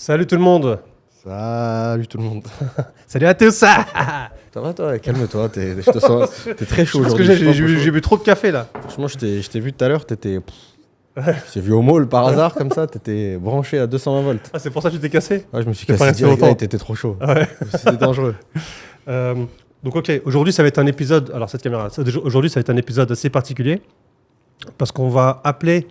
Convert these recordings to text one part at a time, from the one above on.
Salut tout le monde. Salut tout le monde. Salut à tous. Ça va toi? Calme-toi, je te sens, t'es très chaud Parce aujourd'hui. que j'ai bu trop de café là. Franchement, je t'ai vu tout à l'heure, je t'ai vu au mall par hasard comme ça, t'étais branché à 220 volts. Ah, c'est pour ça que tu t'es cassé? Ouais, je me suis T'es pas cassé resté direct, longtemps. t'étais trop chaud. Ouais. C'était dangereux. Donc ok, aujourd'hui ça va être un épisode, alors cette caméra, aujourd'hui ça va être un épisode assez particulier parce qu'on va appeler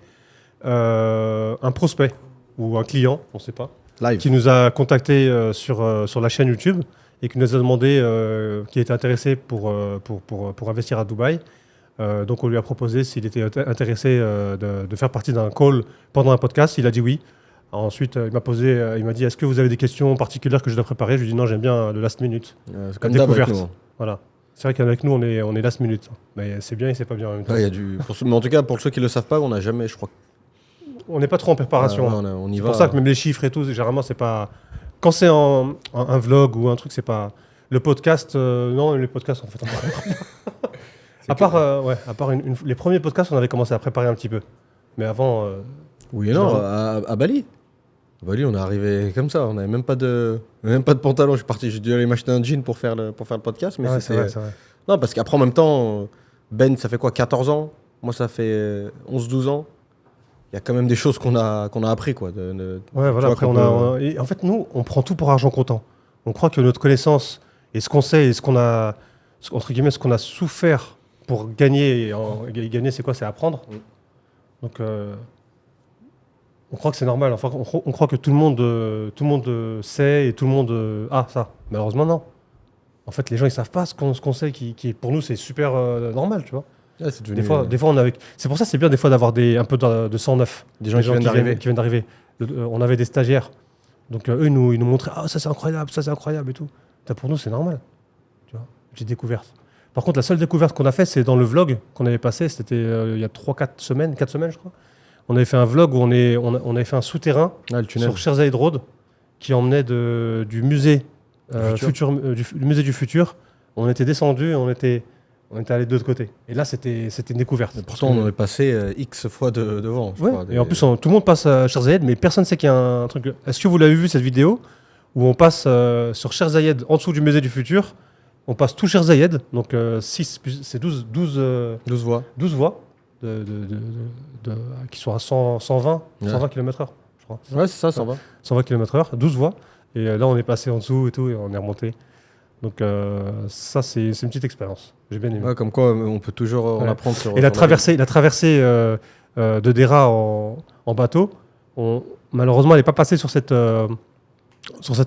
un prospect ou un client, on ne sait pas, Live. qui nous a contacté sur la chaîne YouTube et qui nous a demandé qu'il était intéressé pour investir à Dubaï. Donc on lui a proposé s'il était intéressé de faire partie d'un call pendant un podcast. Il a dit oui. Ensuite, il m'a dit est-ce que vous avez des questions particulières que je dois préparer? Je lui ai dit non, j'aime bien le last minute. C'est comme d'hab avec nous. Voilà. C'est vrai qu'avec nous, on est last minute. Mais c'est bien et c'est pas bien en même temps. Ouais, mais en tout cas, pour ceux qui ne le savent pas, on n'a jamais, je crois. On n'est pas trop en préparation. On y C'est va. pour ça que même les chiffres et tout, généralement, c'est pas. Quand c'est un vlog ou un truc, c'est pas. Le podcast, non, les podcasts, en fait. À part les premiers podcasts, on avait commencé à préparer un petit peu. Mais avant. Oui et non, à Bali. À Bali, on est arrivé comme ça. On n'avait même pas de pantalon. J'ai dû aller m'acheter un jean pour faire le podcast. Mais c'est vrai. Non, parce qu'après, en même temps, Ben, ça fait quoi, 14 ans? Moi, ça fait 11-12 ans. Il y a quand même des choses qu'on a appris, quoi. Voilà. Après, et en fait, nous, on prend tout pour argent comptant. On croit que notre connaissance et ce qu'on sait et ce qu'on a, entre guillemets, ce qu'on a souffert pour gagner. Gagner, c'est quoi? C'est apprendre. Donc, on croit que c'est normal. Enfin, on croit que tout le monde sait et tout le monde a ça. Malheureusement, non. En fait, les gens, ils savent pas ce qu'on sait, qui pour nous, c'est super normal, tu vois. Ouais, c'est devenu... Des fois, on avait. C'est pour ça, c'est bien des fois d'avoir un peu de sang neuf. Des gens qui viennent d'arriver. On avait des stagiaires. Donc eux, ils nous montraient ça c'est incroyable et tout. Pour nous, c'est normal. Tu vois, petite découverte. Par contre, la seule découverte qu'on a fait, c'est dans le vlog qu'on avait passé. C'était il y a 4 semaines, je crois. On avait fait un vlog où on avait fait un souterrain sur Sherzayed Road qui emmenait du musée du musée du futur. On était descendu, on était allé de l'autre côté. Et là, c'était une découverte. Et pourtant, on est passé X fois devant. Je crois, et en plus, tout le monde passe à Sherzayed, mais personne ne sait qu'il y a un truc. Est-ce que vous l'avez vu cette vidéo où on passe sur Sherzayed en dessous du musée du futur? On passe tout Sherzayed, donc 12 voies. 12 voies qui sont à 120 km/h, je crois. Ouais, c'est ça, 120. 120 km/h, 12 voies. Et là, on est passé en dessous et tout, et on est remonté. Donc ça, c'est une petite expérience. J'ai bien aimé. Ouais, comme quoi, on peut toujours en apprendre sur... Et la traversée de Dera en bateau, malheureusement, elle n'est pas passée sur cet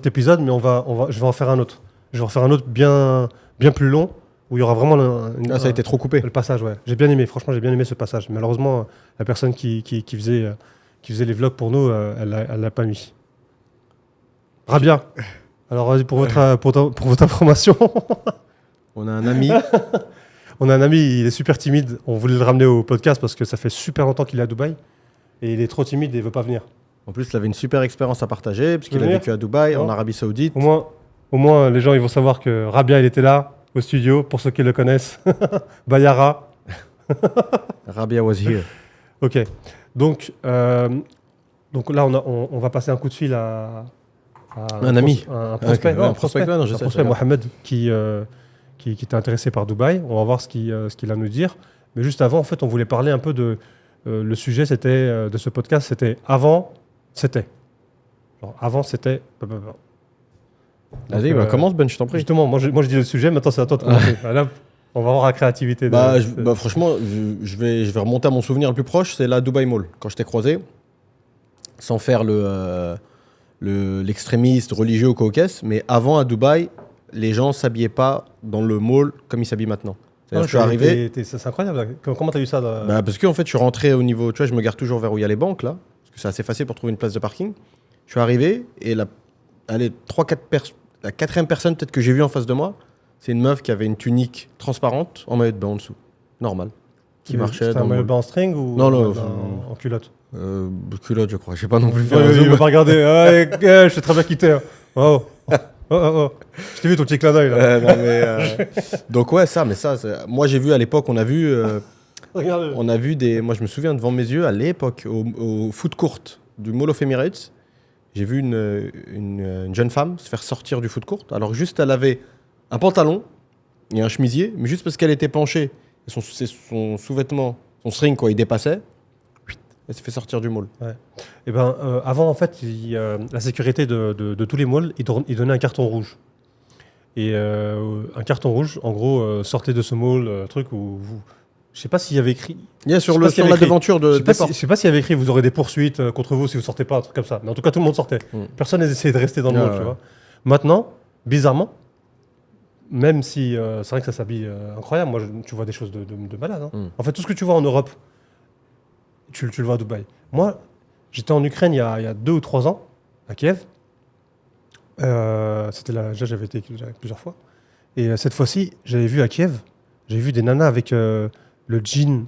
épisode, mais je vais en faire un autre. Je vais en faire un autre bien plus long, où il y aura vraiment ça a été trop coupé. Le passage, ouais. J'ai bien aimé, franchement, j'ai bien aimé ce passage. Malheureusement, la personne qui faisait les vlogs pour nous, elle l'a pas mis. Rabia, alors vas-y pour votre information. On a un ami. On a un ami, il est super timide. On voulait le ramener au podcast parce que ça fait super longtemps qu'il est à Dubaï. Et il est trop timide et il veut pas venir. En plus, il avait une super expérience à partager, parce qu'il a vécu à Dubaï, en Arabie Saoudite. Au moins, les gens ils vont savoir que Rabia, il était là, au studio, pour ceux qui le connaissent. Bayara. Rabia was here. Ok. Donc là, on va passer un coup de fil à un ami. Un prospect. Okay. Un prospect, Mohamed, qui était intéressé par Dubaï. On va voir ce qu'il a à nous dire. Mais juste avant, en fait, on voulait parler un peu de... le sujet de ce podcast, c'était avant, c'était. Genre, avant, c'était... Vas-y, commence Ben, je t'en prie. Justement, moi je dis le sujet, maintenant c'est à toi de commencer. Là, on va voir la créativité. Franchement, je vais remonter à mon souvenir le plus proche, c'est la Dubai Mall. Quand je t'ai croisé, sans faire l'extrémiste religieux au Caucase, mais avant à Dubaï, les gens s'habillaient pas dans le mall comme ils s'habillent maintenant. Je suis arrivé. C'est incroyable. Comment t'as vu ça parce qu'en fait, je suis rentré au niveau. Tu vois, je me gare toujours vers où il y a les banques là, parce que c'est assez facile pour trouver une place de parking. Je suis arrivé et la quatrième personne peut-être que j'ai vue en face de moi, c'est une meuf qui avait une tunique transparente en maillot de bain en dessous, normal, qui marchait. C'était un maillot de bain en string ou en culotte? Culotte, je crois. Je sais pas non plus. Il veut pas regarder. Je suis très bien quitté. Hein. Oh. Je t'ai vu ton petit clin d'œil là. Donc ouais, moi j'ai vu à l'époque, on a vu des. Moi je me souviens devant mes yeux à l'époque au foot court du Mall of Emirates. j'ai vu une jeune femme se faire sortir du foot court. Alors juste, elle avait un pantalon et un chemisier, mais juste parce qu'elle était penchée, et son sous-vêtement, son string, quoi, il dépassait, elle s'est fait sortir du mall. Ouais. Et ben, avant, en fait, la sécurité de tous les malls, ils donnaient un carton rouge. Et un carton rouge, en gros, sortez de ce mall, truc où vous... Je sais pas s'il y avait écrit... Il y a sur Je sais pas s'il y la avait écrit. devanture Je des portes. sais pas s'il y avait écrit vous aurez des poursuites contre vous si vous sortez pas, un truc comme ça. Mais en tout cas, tout le monde sortait. Personne n'essayait de rester dans le mall, tu vois. Maintenant, bizarrement, même si c'est vrai que ça s'habille incroyable, moi, tu vois des choses de malade. Hein. En fait, tout ce que tu vois en Europe, tu le vois à Dubaï. Moi, j'étais en Ukraine il y a 2 ou 3 ans, à Kiev. Déjà, j'avais été plusieurs fois. Et cette fois-ci, j'avais vu à Kiev, j'avais vu des nanas avec le jean,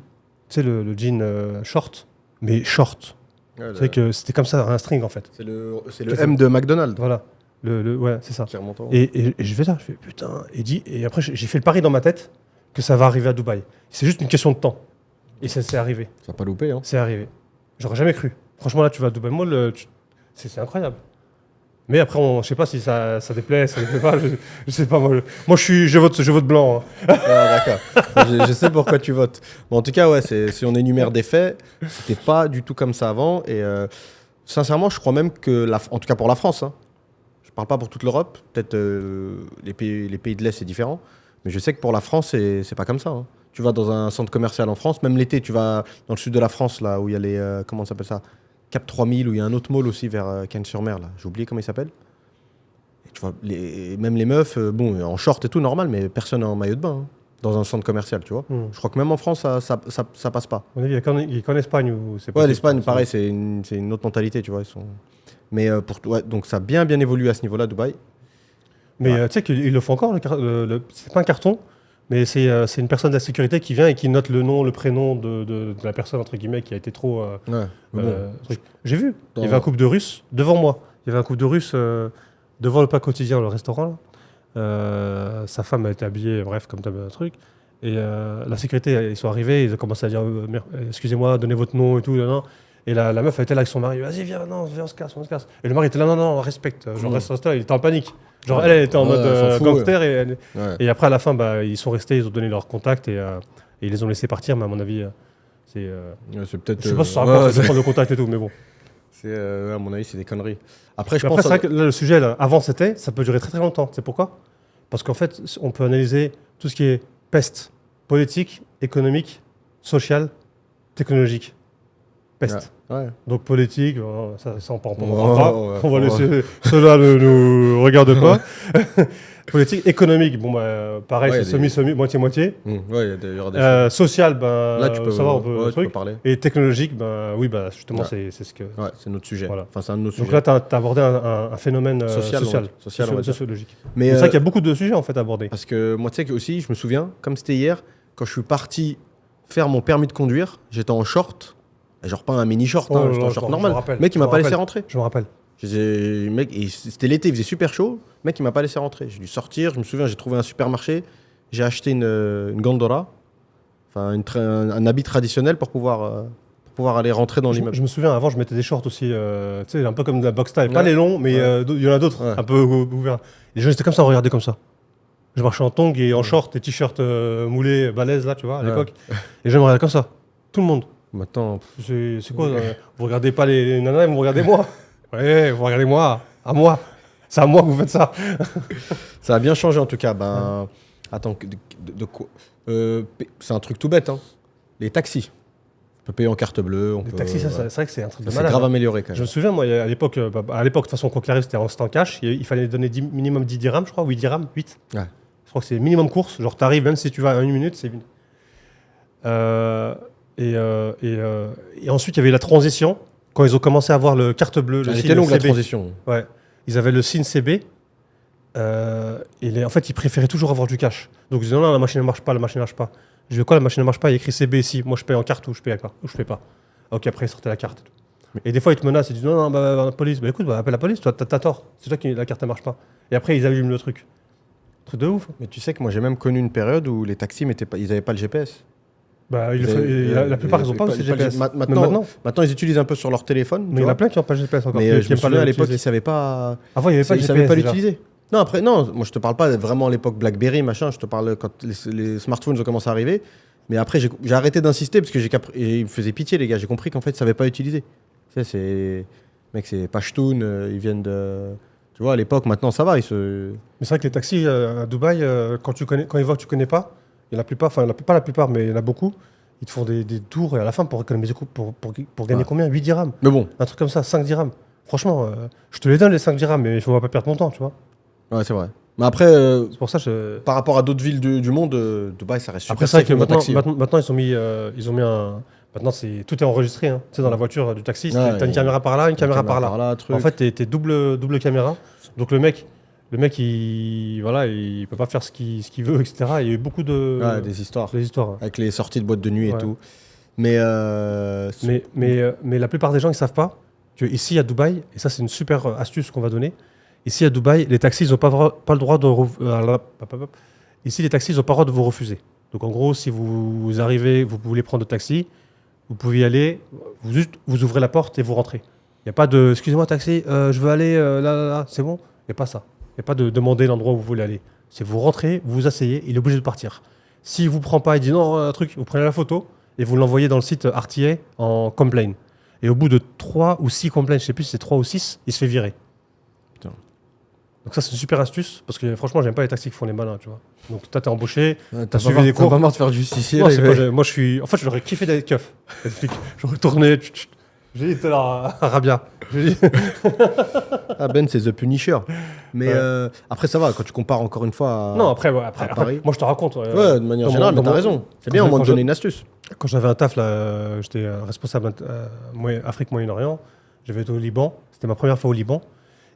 tu sais, le jean short, mais short. Ouais, Tu sais que c'était comme ça, un string en fait. c'est le M de McDonald's. Voilà. Ouais, c'est ça. Qui remonte en haut. Et je vais là, je fais putain. Et après, j'ai fait le pari dans ma tête que ça va arriver à Dubaï. C'est juste une question de temps. Et ça s'est arrivé. Ça n'a pas loupé, hein. C'est arrivé. J'aurais jamais cru. Franchement, là, tu vas à Dubaï Mall, c'est incroyable. Mais après, je sais pas si ça déplaît, ça déplaît pas. Je sais pas. Moi, je vote blanc. Hein. Ah, d'accord. je sais pourquoi tu votes. Bon, en tout cas, ouais, si on énumère des faits, c'était pas du tout comme ça avant. Et sincèrement, je crois même que, en tout cas pour la France, hein, je parle pas pour toute l'Europe. Peut-être les pays de l'Est, c'est différent. Mais je sais que pour la France, c'est pas comme ça. Hein. Tu vas dans un centre commercial en France, même l'été, tu vas dans le sud de la France, là où il y a les. Comment ça s'appelle ça, Cap 3000, où il y a un autre mall aussi vers Cannes-sur-Mer, là. J'ai oublié comment il s'appelle. Et tu vois, même les meufs, bon, en short et tout, normal, mais personne en maillot de bain, hein, dans un centre commercial, tu vois. Je crois que même en France, ça passe pas. À mon avis, il y a qu'en Espagne où c'est pas. Ouais, l'Espagne, pareil, c'est une autre mentalité, tu vois. Mais donc ça a bien évolué à ce niveau-là, Dubaï. Mais Ouais. tu sais qu'ils le font encore, c'est pas un carton, mais c'est une personne de la sécurité qui vient et qui note le nom, le prénom de la personne, entre guillemets, qui a été trop... Ouais. Mais bon, truc. J'ai vu, il y avait un couple de Russes devant moi. Il y avait un couple de Russes devant le Pas Quotidien, le restaurant. Là. Sa femme a été habillée, bref, comme un truc. Et la sécurité, ils sont arrivés, ils ont commencé à dire excusez-moi, donnez votre nom et tout. Non. Et la meuf, elle était là avec son mari, vas-y, viens, non, viens, on se casse. Et le mari était là, non, on respecte. Genre, reste là, il était en panique. Genre, elle était en mode gangster. Et après, à la fin, ils sont restés, ils ont donné leur contact et ils les ont laissés partir. Mais à mon avis, c'est. c'est peut-être. Je sais pas si ça rapporte de prendre le contact et tout, mais bon. À mon avis, c'est des conneries. Après, c'est vrai que là, le sujet, là, avant, ça peut durer très très longtemps. C'est pourquoi? Parce qu'en fait, on peut analyser tout ce qui est peste, politique, économique, sociale, technologique. Peste. Ouais. Donc politique, ça on parle pas. On va laisser cela ne nous regarde pas. Politique, économique, bon pareil, c'est semi, moitié-moitié. Ouais, il y aura des social, là tu peux, ça va, on peut, tu peux parler. Et technologique, oui, justement, c'est ce que. Ouais, c'est notre sujet. Voilà. Enfin, c'est un de nos sujets. Donc là, tu as abordé un phénomène sociologique. Mais c'est vrai qu'il y a beaucoup de sujets en fait à aborder. Parce que moi, tu sais que aussi, je me souviens, comme c'était hier, quand je suis parti faire mon permis de conduire, j'étais en short. Genre pas un mini short, j'étais en short normal. Le mec, il m'a pas laissé rentrer. Je me rappelle. Mec, c'était l'été, il faisait super chaud. Le mec, il m'a pas laissé rentrer. J'ai dû sortir. Je me souviens, j'ai trouvé un supermarché. J'ai acheté une gandora, enfin un habit traditionnel pour pouvoir aller rentrer dans l'immeuble. Je me souviens, avant, je mettais des shorts aussi, tu sais, un peu comme de la box style. Pas les longs, mais il y en a d'autres, un peu ouverts. Les gens étaient comme ça, regardaient comme ça. Je marchais en tongs et en short et t-shirt moulé, balèze, là, tu vois, à l'époque. Les gens me regardaient comme ça. Tout le monde. Maintenant, c'est quoi vous regardez pas les nanas, vous me regardez moi. Ouais, vous regardez moi, à moi. C'est à moi que vous faites ça. Ça a bien changé en tout cas. Attends, de quoi c'est un truc tout bête. Hein. Les taxis. On peut payer en carte bleue. Les taxis, c'est vrai que c'est un truc de malade. C'est grave amélioré quand même. Je me souviens, moi, à l'époque, de toute façon, quoi qu'il arrive, c'était en cash. Il fallait donner minimum 10 dirhams, je crois, 8 dirhams, 8. Ouais. Je crois que c'est minimum course. Genre, t'arrives, même si tu vas à 1 minute, c'est vite. Et ensuite, il y avait la transition. Quand ils ont commencé à avoir le carte bleue, le signe était longue CB. la transition. Ouais. Ils avaient le signe CB. En fait, ils préféraient toujours avoir du cash. Donc ils disaient non, la machine ne marche pas, la machine ne marche pas. Je dis quoi, la machine ne marche pas, il y a écrit CB ici. Moi, je paye en carte ou je paye pas. Ou je paye pas. Ok, après, ils sortaient la carte. Et des fois, ils te menacent. Ils disent non, la police. Écoute, appelle la police, toi, t'as tort. C'est toi qui la carte ne marche pas. Et après, ils allument le truc. Truc de ouf. Mais tu sais que moi, j'ai même connu une période où les taxis ils n'avaient pas le GPS. Bah, la plupart, ils n'ont pas aussi GPS. Même Maintenant, ils utilisent un peu sur leur téléphone. Mais il y en a plein qui n'ont pas GPS encore. Mais qui je me aiment pas souviens, à le l'époque, ils utiliser. ne savaient pas. Avant, il n'y avait pas de Ils GPS. savaient pas déjà. l'utiliser. Non, après, non, moi je te parle pas vraiment à l'époque BlackBerry, machin, je te parle quand les smartphones ont commencé à arriver. Mais après, j'ai arrêté d'insister parce que ils me faisaient pitié, les gars. J'ai compris qu'en fait, ils ne savaient pas utiliser. Tu sais, mec, c'est Pashtun, ils viennent de. Tu vois, à l'époque, maintenant, ça va. Mais c'est vrai que les taxis à Dubaï, quand ils voient que tu connais pas, il y en a la plupart, enfin, pas la plupart, mais il y en a beaucoup, ils te font des tours et à la fin, pour économiser, pour gagner combien 8 dirhams. Mais bon. Un truc comme ça, 5 dirhams. Franchement, je te les donne les 5 dirhams, mais il ne faut pas perdre mon temps, tu vois. Ouais, c'est vrai. Mais après, c'est pour ça par rapport à d'autres villes du monde, Dubaï, ça reste super. Après, c'est vrai que taxi, maintenant, ils ont mis un. Maintenant, tout est enregistré. Hein. Tu sais, dans la voiture du taxi, tu as une caméra par là, une caméra par là. En fait, tu es double caméra. Donc, le mec, il peut pas faire ce qu'il veut, etc. Il y a eu beaucoup de. Des histoires. Hein. Avec les sorties de boîtes de nuit et tout. Mais la plupart des gens, ils savent pas qu'ici, à Dubaï, et ça, c'est une super astuce qu'on va donner. Ici, à Dubaï, les taxis, ils n'ont pas le droit de. Ici, les taxis, ils n'ont pas le droit de vous refuser. Donc, en gros, si vous arrivez, vous voulez prendre le taxi, vous pouvez y aller, vous ouvrez la porte et vous rentrez. Il n'y a pas de « excusez-moi, taxi, je veux aller là, c'est bon ?» Il n'y a pas ça. Il n'y a pas de demander l'endroit où vous voulez aller. C'est vous rentrez, vous vous asseyez, il est obligé de partir. S'il ne vous prend pas, il dit « non, un truc », vous prenez la photo et vous l'envoyez dans le site RTA en complaint. Et au bout de 3 ou 6 complaints, je ne sais plus si c'est 3 ou 6, il se fait virer. Putain. Donc ça, c'est une super astuce, parce que franchement, j'aime pas les taxis qui font les malins, tu vois. Donc toi, t'es embauché, t'as suivi des cours. T'as pas marre de faire justicier. Non, moi, je suis... En fait, j'aurais kiffé d'être keuf. J'aurais tourné... J'ai dit tout à l'heure à Rabia. Ben, c'est The Punisher. Mais après, ça va, quand tu compares encore une fois à... Non, après, moi, je te raconte. Ouais, de manière générale, mais t'as raison. C'est bien au moins de donner une astuce. Quand j'avais un taf, là, j'étais responsable Afrique Moyen-Orient. J'avais été au Liban. C'était ma première fois au Liban.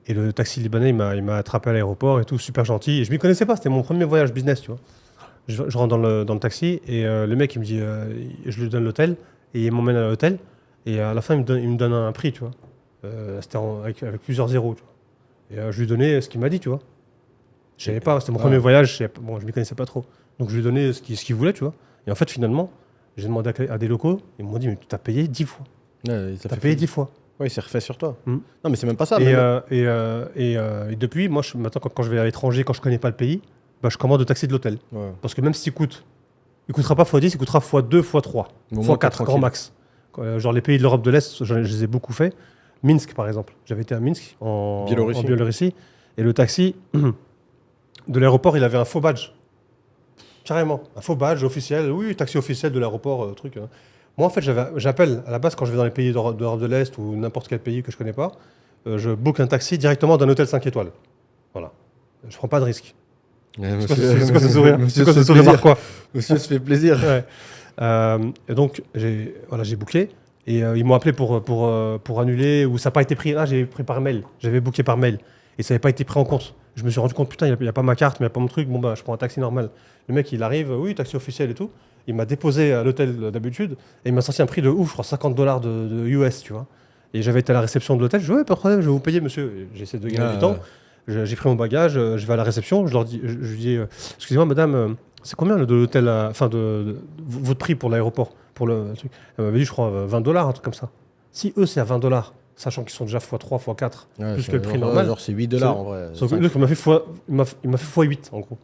Et le taxi libanais, il m'a attrapé à l'aéroport et tout, super gentil. Et je m'y connaissais pas, c'était mon premier voyage business, tu vois. Je rentre dans le taxi et le mec, il me dit, je lui donne l'hôtel et il m'emmène à l'hôtel. Et à la fin, il me donne un prix, tu vois. C'était avec plusieurs zéros, tu vois. Et je lui donnais ce qu'il m'a dit, tu vois. Je savais pas, c'était mon premier voyage, je m'y connaissais pas trop. Donc je lui donnais ce qu'il voulait, tu vois. Et en fait, finalement, j'ai demandé à des locaux, ils m'ont dit, mais tu as payé 10 fois. Ouais, tu as payé 10 fois. Ouais, il s'est refait sur toi. Non, mais c'est même pas ça. Et depuis, moi, maintenant, quand je vais à l'étranger, quand je connais pas le pays, bah, je commande le taxi de l'hôtel. Ouais. Parce que même s'il coûtera pas x10, il coûtera x2, x3, x4, grand max. Genre les pays de l'Europe de l'Est, je les ai beaucoup fait. Minsk, par exemple. J'avais été à Minsk, en Biélorussie. Et le taxi de l'aéroport, il avait un faux badge. Carrément. Un faux badge officiel. Oui, taxi officiel de l'aéroport, truc. Moi, en fait, j'appelle à la base quand je vais dans les pays d'Europe de l'Est ou n'importe quel pays que je connais pas, je book un taxi directement d'un hôtel 5 étoiles. Voilà. Je prends pas de risque. C'est quoi ce sourire? C'est quoi ce sourire? Quoi Monsieur se fait plaisir. Ouais. Et donc, j'ai booké. Et ils m'ont appelé pour annuler ou ça n'a pas été pris. Ah, j'ai pris par mail. J'avais booké par mail. Et ça n'avait pas été pris en compte. Je me suis rendu compte, putain, il n'y a pas ma carte, mais il n'y a pas mon truc. Bon, bah, je prends un taxi normal. Le mec, il arrive, oui, taxi officiel et tout. Il m'a déposé à l'hôtel d'habitude et il m'a sorti un prix de ouf, je crois $50 de US, tu vois. Et j'avais été à la réception de l'hôtel, je dis ouais, pas de problème, je vais vous payer, monsieur. J'essaie de gagner du temps. J'ai pris mon bagage, je vais à la réception, je lui dis excusez-moi, madame, c'est combien de l'hôtel, enfin de votre prix pour l'aéroport, pour le truc. Elle m'avait dit, je crois, $20, un truc comme ça. Si eux, c'est à $20, sachant qu'ils sont déjà x3, x4, plus que le prix normal. Genre, c'est $8 en vrai. Donc, il m'a fait x8, en gros.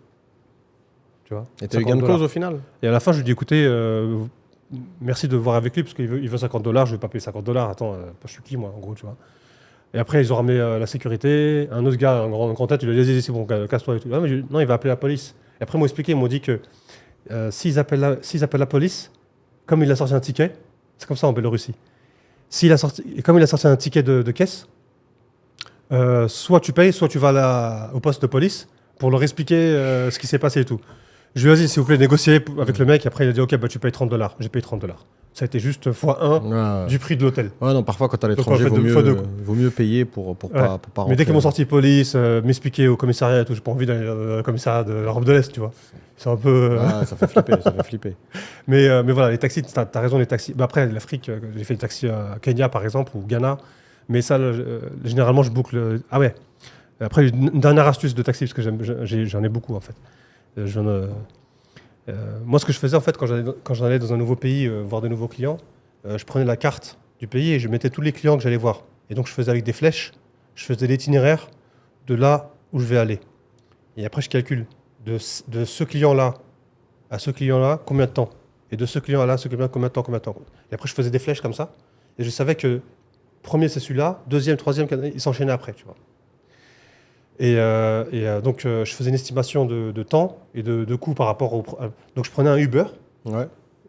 Tu vois, et tu as eu gain de cause au final. Et à la fin, je lui dis écoutez, merci de voir avec lui parce qu'il veut $50, je ne vais pas payer $50. Attends, je suis qui moi, en gros, tu vois. Et après, ils ont ramené la sécurité. Un autre gars, un grand tête, il lui a dit c'est bon, casse-toi et tout. Non, il va appeler la police. Et après, ils m'ont expliqué, ils m'ont dit que s'ils appellent la police, comme il a sorti un ticket, c'est comme ça en Biélorussie. Comme il a sorti un ticket de caisse, soit tu payes, soit tu vas au poste de police pour leur expliquer ce qui s'est passé et tout. Je lui ai dit, s'il vous plaît, négocier avec le mec. Après, il a dit, ok, bah, tu payes $30. J'ai payé $30. Ça a été juste x1 du prix de l'hôtel. Ouais, non, parfois, quand t'es à l'étranger, il vaut mieux payer pour pas rentrer. Mais dès qu'ils m'ont sorti police, m'expliquer au commissariat et tout, j'ai pas envie d'aller au commissariat de l'Europe de l'Est, tu vois. C'est un peu... ça fait flipper, Mais voilà, les taxis, t'as raison, les taxis. Bah, après, l'Afrique, j'ai fait des taxis à Kenya, par exemple, ou Ghana. Mais ça, généralement, je boucle... Ah ouais. Après, une dernière astuce de taxi, parce que j'en ai beaucoup, en fait. Moi, ce que je faisais en fait quand j'allais dans un nouveau pays voir de nouveaux clients, je prenais la carte du pays et je mettais tous les clients que j'allais voir. Et donc, je faisais avec des flèches, je faisais l'itinéraire de là où je vais aller. Et après, je calcule de ce client-là à ce client-là combien de temps. Et de ce client-là à ce client-là combien de temps. Et après, je faisais des flèches comme ça. Et je savais que premier, c'est celui-là, deuxième, troisième, ils s'enchaînaient après, tu vois. Donc, je faisais une estimation de temps et de coût par rapport au. Donc, je prenais un Uber. Ouais.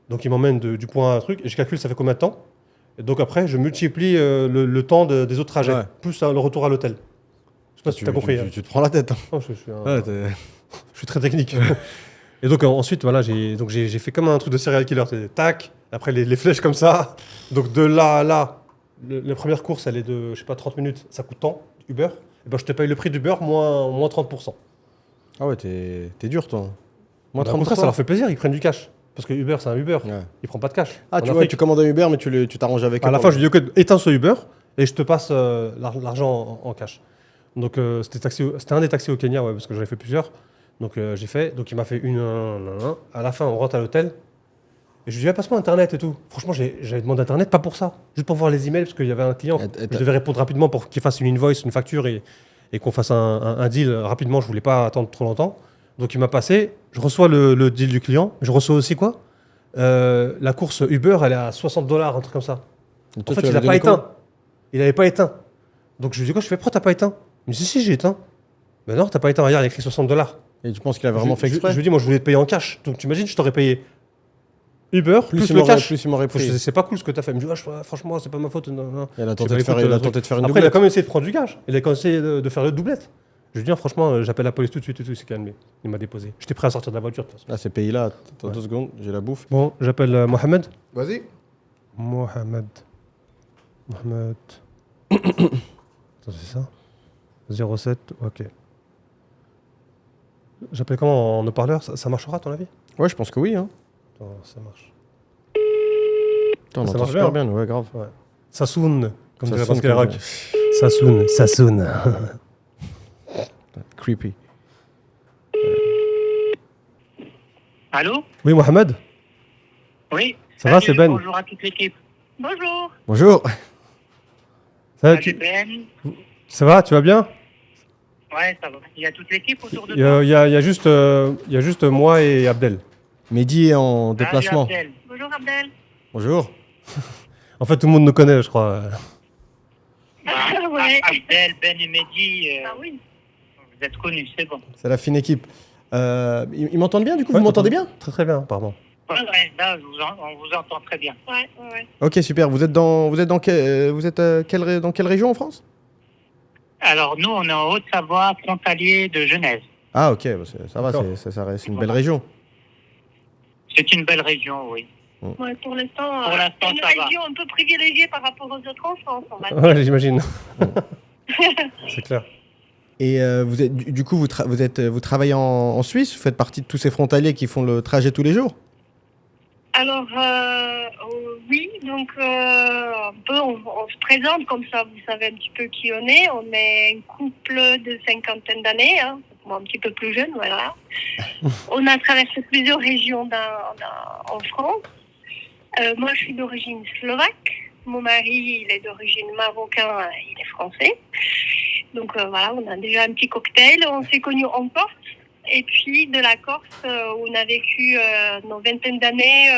Donc, il m'emmène du point A à un truc et je calcule ça fait combien de temps. Et donc, après, je multiplie le temps des autres trajets, Ouais. plus le retour à l'hôtel. Je sais pas si tu as compris. Tu te prends la tête. Hein. Non, je suis Ouais, je suis très technique. Et donc, ensuite, voilà, j'ai fait comme un truc de serial killer. C'est tac, après les flèches comme ça. Donc, de là à là, la première course, elle est de, je sais pas, 30 minutes. Ça coûte tant, Uber. Et ben, je te paye le prix d'Uber moins 30%. Ah ouais, t'es dur, toi. Moi, Au contraire, ça leur fait plaisir, ils prennent du cash. Parce que Uber, c'est un Uber. Ouais. Ils prennent pas de cash. Ah, En tu vois, Afrique, tu commandes un Uber, mais tu t'arranges avec à eux la pour fin, le- je dis, OK, éteins ce Uber et je te passe l'argent en cash. Donc, c'était un des taxis au Kenya, ouais, parce que j'en ai fait plusieurs. Donc, j'ai fait. Donc, il m'a fait un. À la fin, on rentre à l'hôtel. Et je lui dis, ah, passe-moi Internet et tout. Franchement, j'avais demandé Internet, pas pour ça. Juste pour voir les emails, parce qu'il y avait un client. Je devais répondre rapidement pour qu'il fasse une invoice, une facture et qu'on fasse un deal rapidement. Je voulais pas attendre trop longtemps. Donc, il m'a passé. Je reçois le deal du client. Je reçois aussi quoi la course Uber, elle est à $60, un truc comme ça. Et En toi, fait, tu il l'avais n'a pas donné éteint. quoi Il n'avait pas éteint. Donc je lui dis quoi, je fais, pourquoi t'as pas éteint? Il me dit, si, j'ai éteint. Ben non, t'as pas éteint. Regarde, il y a écrit $60. Et tu penses qu'il a vraiment fait exprès Je lui dis, moi, je voulais te payer en cash. Donc tu imagines, je t'aurais payé Uber plus il le m'aurait- cash. plus il m'aurait pris. C'est pas cool ce que t'as fait. Il me dit, ouais, franchement, c'est pas ma faute. Non, non. Il a Je tenté dis, de bah, faire, écoute, il a truc. tenté de faire une Après, il a doublette. quand même essayé de prendre du gage. Il a quand même essayé de faire le doublette. Je lui dis, franchement, j'appelle la police tout de suite et tout, il s'est calmé. Il m'a déposé. J'étais prêt à sortir de la voiture de toute façon. Là, ces pays-là, attends Ouais. 2 secondes, j'ai la bouffe. Bon, j'appelle Mohamed. Vas-y. Mohamed. Attends, c'est ça 07, ok. J'appelle comment en haut-parleur, ça marchera à ton avis? Ouais, je pense que oui. Hein. Attends, ça marche. Attends, on Ça entend marche super bien. bien, ouais, grave. Sassoon, comme dirait Sassoon, Pascal comme Rock. Sassoon. Creepy. Allô? Oui, Mohamed? Oui. Ça va, Salut, c'est Ben. Bonjour à toute l'équipe. Bonjour. Bonjour. Ça va, Salut Ben. ça va, tu vas bien? Ouais, ça va. Il y a toute l'équipe autour de Il y toi. a juste moi et Abdel. Mehdi est en Salut, déplacement. Abdel. Bonjour Abdel. Bonjour. En fait, tout le monde nous connaît, je crois. Ouais. Abdel, Ben et Mehdi, oui. vous êtes connus, c'est bon. C'est la fine équipe. Ils m'entendent bien du coup? Ouais, Vous m'entendez bien? Très très bien, pardon. Ouais, là, on vous entend très bien. Ouais. Ok, super. Vous êtes dans quelle région en France? Alors, nous, on est en Haute-Savoie, frontalier de Genève. Ah ok, bah, ça va, D'accord. c'est une belle région. C'est une belle région, oui. Ouais, pour l'instant, Pour l'instant, une ça va. région un peu privilégiée par rapport aux autres en France, on va dire. Ouais, j'imagine. C'est clair. Et vous êtes, du coup, vous travaillez en Suisse? Vous faites partie de tous ces frontaliers qui font le trajet tous les jours? Alors, oui, donc on se présente comme ça, vous savez un petit peu qui on est. On est un couple de cinquantaine d'années, hein, moi un petit peu plus jeune, voilà. On a traversé plusieurs régions en France. Moi, je suis d'origine slovaque. Mon mari, il est d'origine marocain, il est français. Donc voilà, on a déjà un petit cocktail. On s'est connus en Corse. Et puis de la Corse, où on a vécu nos vingtaines d'années,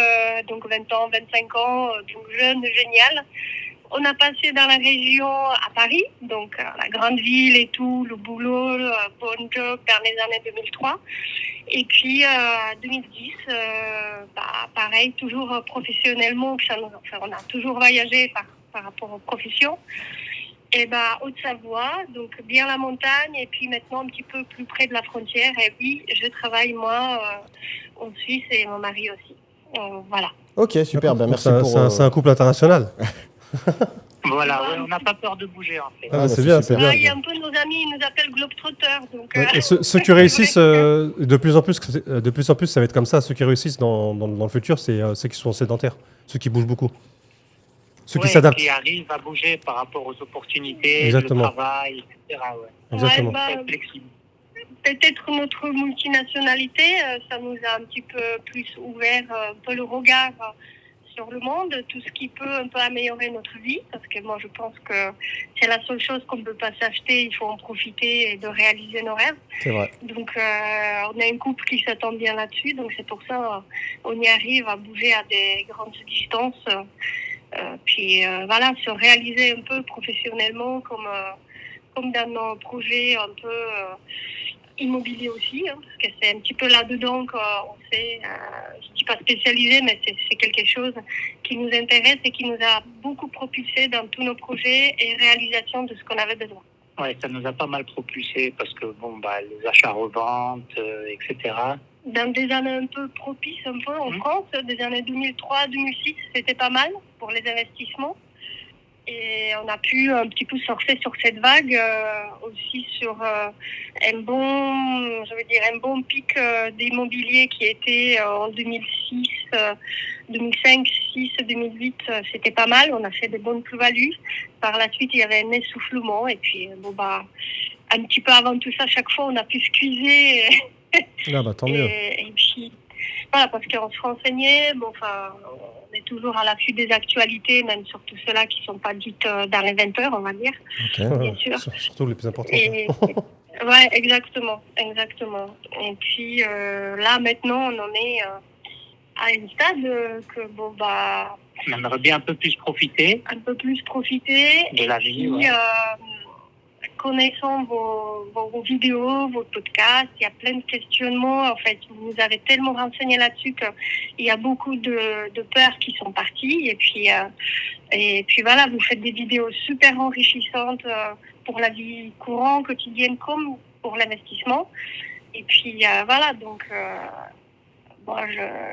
donc 20 ans, 25 ans, donc jeune, génial. On a passé dans la région à Paris, donc la grande ville et tout, le boulot, le bon job vers les années 2003. Et puis 2010, pareil, toujours professionnellement, on a toujours voyagé par rapport aux professions. Et Haute-Savoie, donc bien la montagne, et puis maintenant un petit peu plus près de la frontière. Et oui, je travaille moi en Suisse et mon mari aussi. Voilà. Ok, super. Ben, merci pour. C'est un couple international. Voilà, ouais, on n'a pas peur de bouger, en fait. Ah, c'est bien, c'est bien. Il y a un peu nos amis, ils nous appellent Globetrotters. Donc, Et ceux qui réussissent, de plus en plus, ça va être comme ça. Ceux qui réussissent dans le futur, c'est ceux qui sont sédentaires, ceux qui bougent beaucoup, ceux qui s'adaptent. Qui arrivent à bouger par rapport aux opportunités, Exactement. le travail, etc. Ouais. Exactement. Ouais, Être flexible. peut-être notre multinationalité, ça nous a un petit peu plus ouvert un peu le regard sur le monde, tout ce qui peut un peu améliorer notre vie, parce que moi je pense que c'est la seule chose qu'on ne peut pas s'acheter, il faut en profiter et de réaliser nos rêves. C'est vrai. Donc on a un couple qui s'attend bien là-dessus, donc c'est pour ça on y arrive à bouger à des grandes distances, puis voilà, se réaliser un peu professionnellement comme dans nos projets un peu immobilier aussi, parce que c'est un petit peu là-dedans qu'on s'est, je dis pas spécialisé, mais c'est quelque chose qui nous intéresse et qui nous a beaucoup propulsé dans tous nos projets et réalisations de ce qu'on avait besoin. Ouais, ça nous a pas mal propulsé parce que les achats-reventes, etc. Dans des années un peu propices un peu en France, des années 2003-2006, c'était pas mal pour les investissements. Et on a pu un petit peu surfer sur cette vague, aussi sur un bon pic d'immobilier qui était en 2006, 2005, 2006, 2008, c'était pas mal. On a fait des bonnes plus-values. Par la suite, il y avait un essoufflement. Et puis, un petit peu avant tout ça, chaque fois, on a pu squeezer. Tant mieux. Et puis, voilà, parce qu'on se renseignait, on est toujours à l'affût des actualités, même sur tout cela qui ne sont pas dites dans les 20 heures, on va dire, bien sûr. Surtout les plus importants. Ouais, exactement. Et puis là, maintenant, on en est à un stade que, on aimerait bien un peu plus profiter. De la vie, ouais. Connaissant vos vidéos, vos podcasts, il y a plein de questionnements. En fait, vous nous avez tellement renseigné là-dessus qu'il y a beaucoup de peurs qui sont parties. Et puis voilà, vous faites des vidéos super enrichissantes pour la vie courante, quotidienne, comme pour l'investissement. Et puis voilà, donc moi,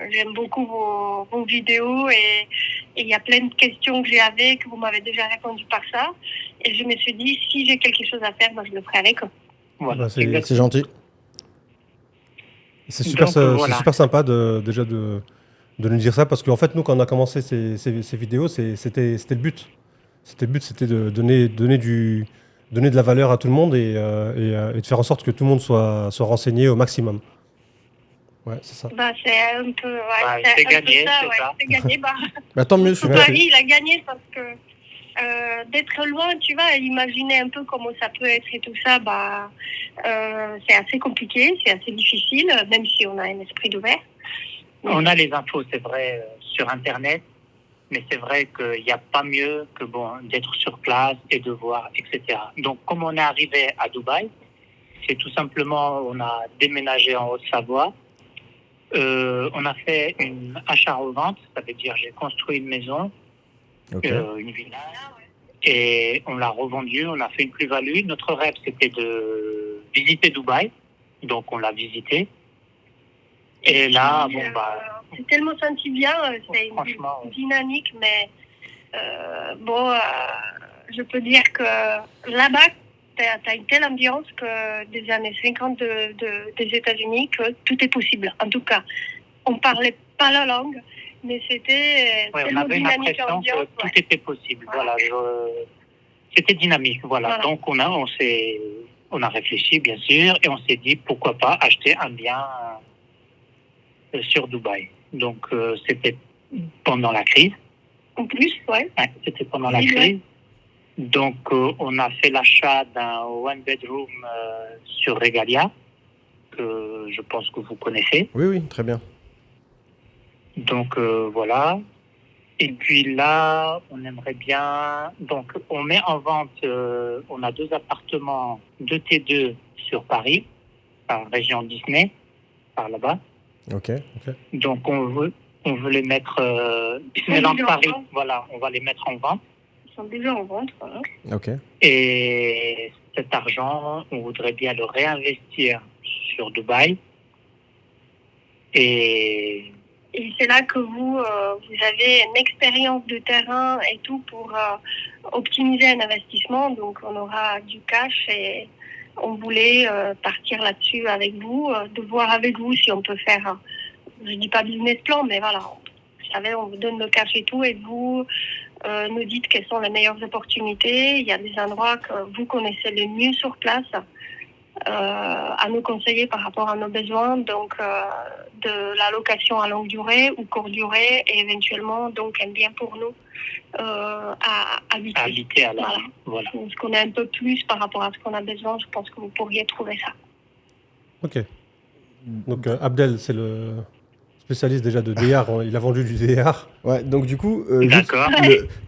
j'aime beaucoup vos vidéos et il y a plein de questions que j'ai que vous m'avez déjà répondu par ça. Et je me suis dit, si j'ai quelque chose à faire, je le ferai avec eux. Voilà, c'est gentil. C'est super sympa déjà de nous dire ça, parce qu'en fait, nous, quand on a commencé ces vidéos, c'était le but. C'était de donner de la valeur à tout le monde et de faire en sorte que tout le monde soit renseigné au maximum. Ouais, c'est ça. C'est un peu... c'est gagné, c'est gagné. Tant mieux, super. Paris, il a gagné parce que d'être loin, tu vas imaginer un peu comment ça peut être et tout ça, c'est assez compliqué, c'est assez difficile, même si on a un esprit d'ouvert. On a les infos, c'est vrai, sur Internet, mais c'est vrai qu'il n'y a pas mieux que d'être sur place et de voir, etc. Donc, comme on est arrivé à Dubaï, c'est tout simplement, on a déménagé en Haute-Savoie. On a fait une achat-revente, ça veut dire j'ai construit une maison, une villa, et on l'a revendue, on a fait une plus-value. Notre rêve, c'était de visiter Dubaï, donc on l'a visité. Et là, c'est tellement senti bien, c'est une dynamique, mais je peux dire que là-bas, t'as une telle ambiance que des années 50 des États-Unis que tout est possible. En tout cas, on parlait pas la langue, mais c'était tellement dynamique l'ambiance. Tout était possible. Voilà, c'était dynamique. Voilà. Donc on a réfléchi bien sûr et on s'est dit pourquoi pas acheter un bien sur Dubaï. Donc c'était pendant la crise. En plus, ouais. C'était pendant la crise. Donc, on a fait l'achat d'un one bedroom sur Regalia, que je pense que vous connaissez. Oui, très bien. Donc, voilà. Et puis là, on aimerait bien... Donc, on met en vente... on a 2 appartements, 2 T2 sur Paris, par région Disney, par là-bas. Ok. Donc, on veut les mettre... Disneyland Paris, voilà, on va les mettre en vente. Sont déjà en vente. Voilà. Ok. Et cet argent, on voudrait bien le réinvestir sur Dubaï. Et c'est là que vous avez une expérience de terrain et tout pour optimiser un investissement. Donc, on aura du cash et on voulait partir là-dessus avec vous, de voir avec vous si on peut faire, je dis pas business plan, mais voilà, vous savez, on vous donne le cash et tout et vous... nous dites quelles sont les meilleures opportunités. Il y a des endroits que vous connaissez le mieux sur place. à nous conseiller par rapport à nos besoins, donc de la location à longue durée ou courte durée, et éventuellement donc un bien pour nous à habiter. À habiter alors. Voilà. Donc, ce qu'on a un peu plus par rapport à ce qu'on a besoin, je pense que vous pourriez trouver ça. Ok. Donc Abdel, c'est le spécialiste déjà de DR. Il a vendu du DR. Ouais, donc du coup, juste D'accord.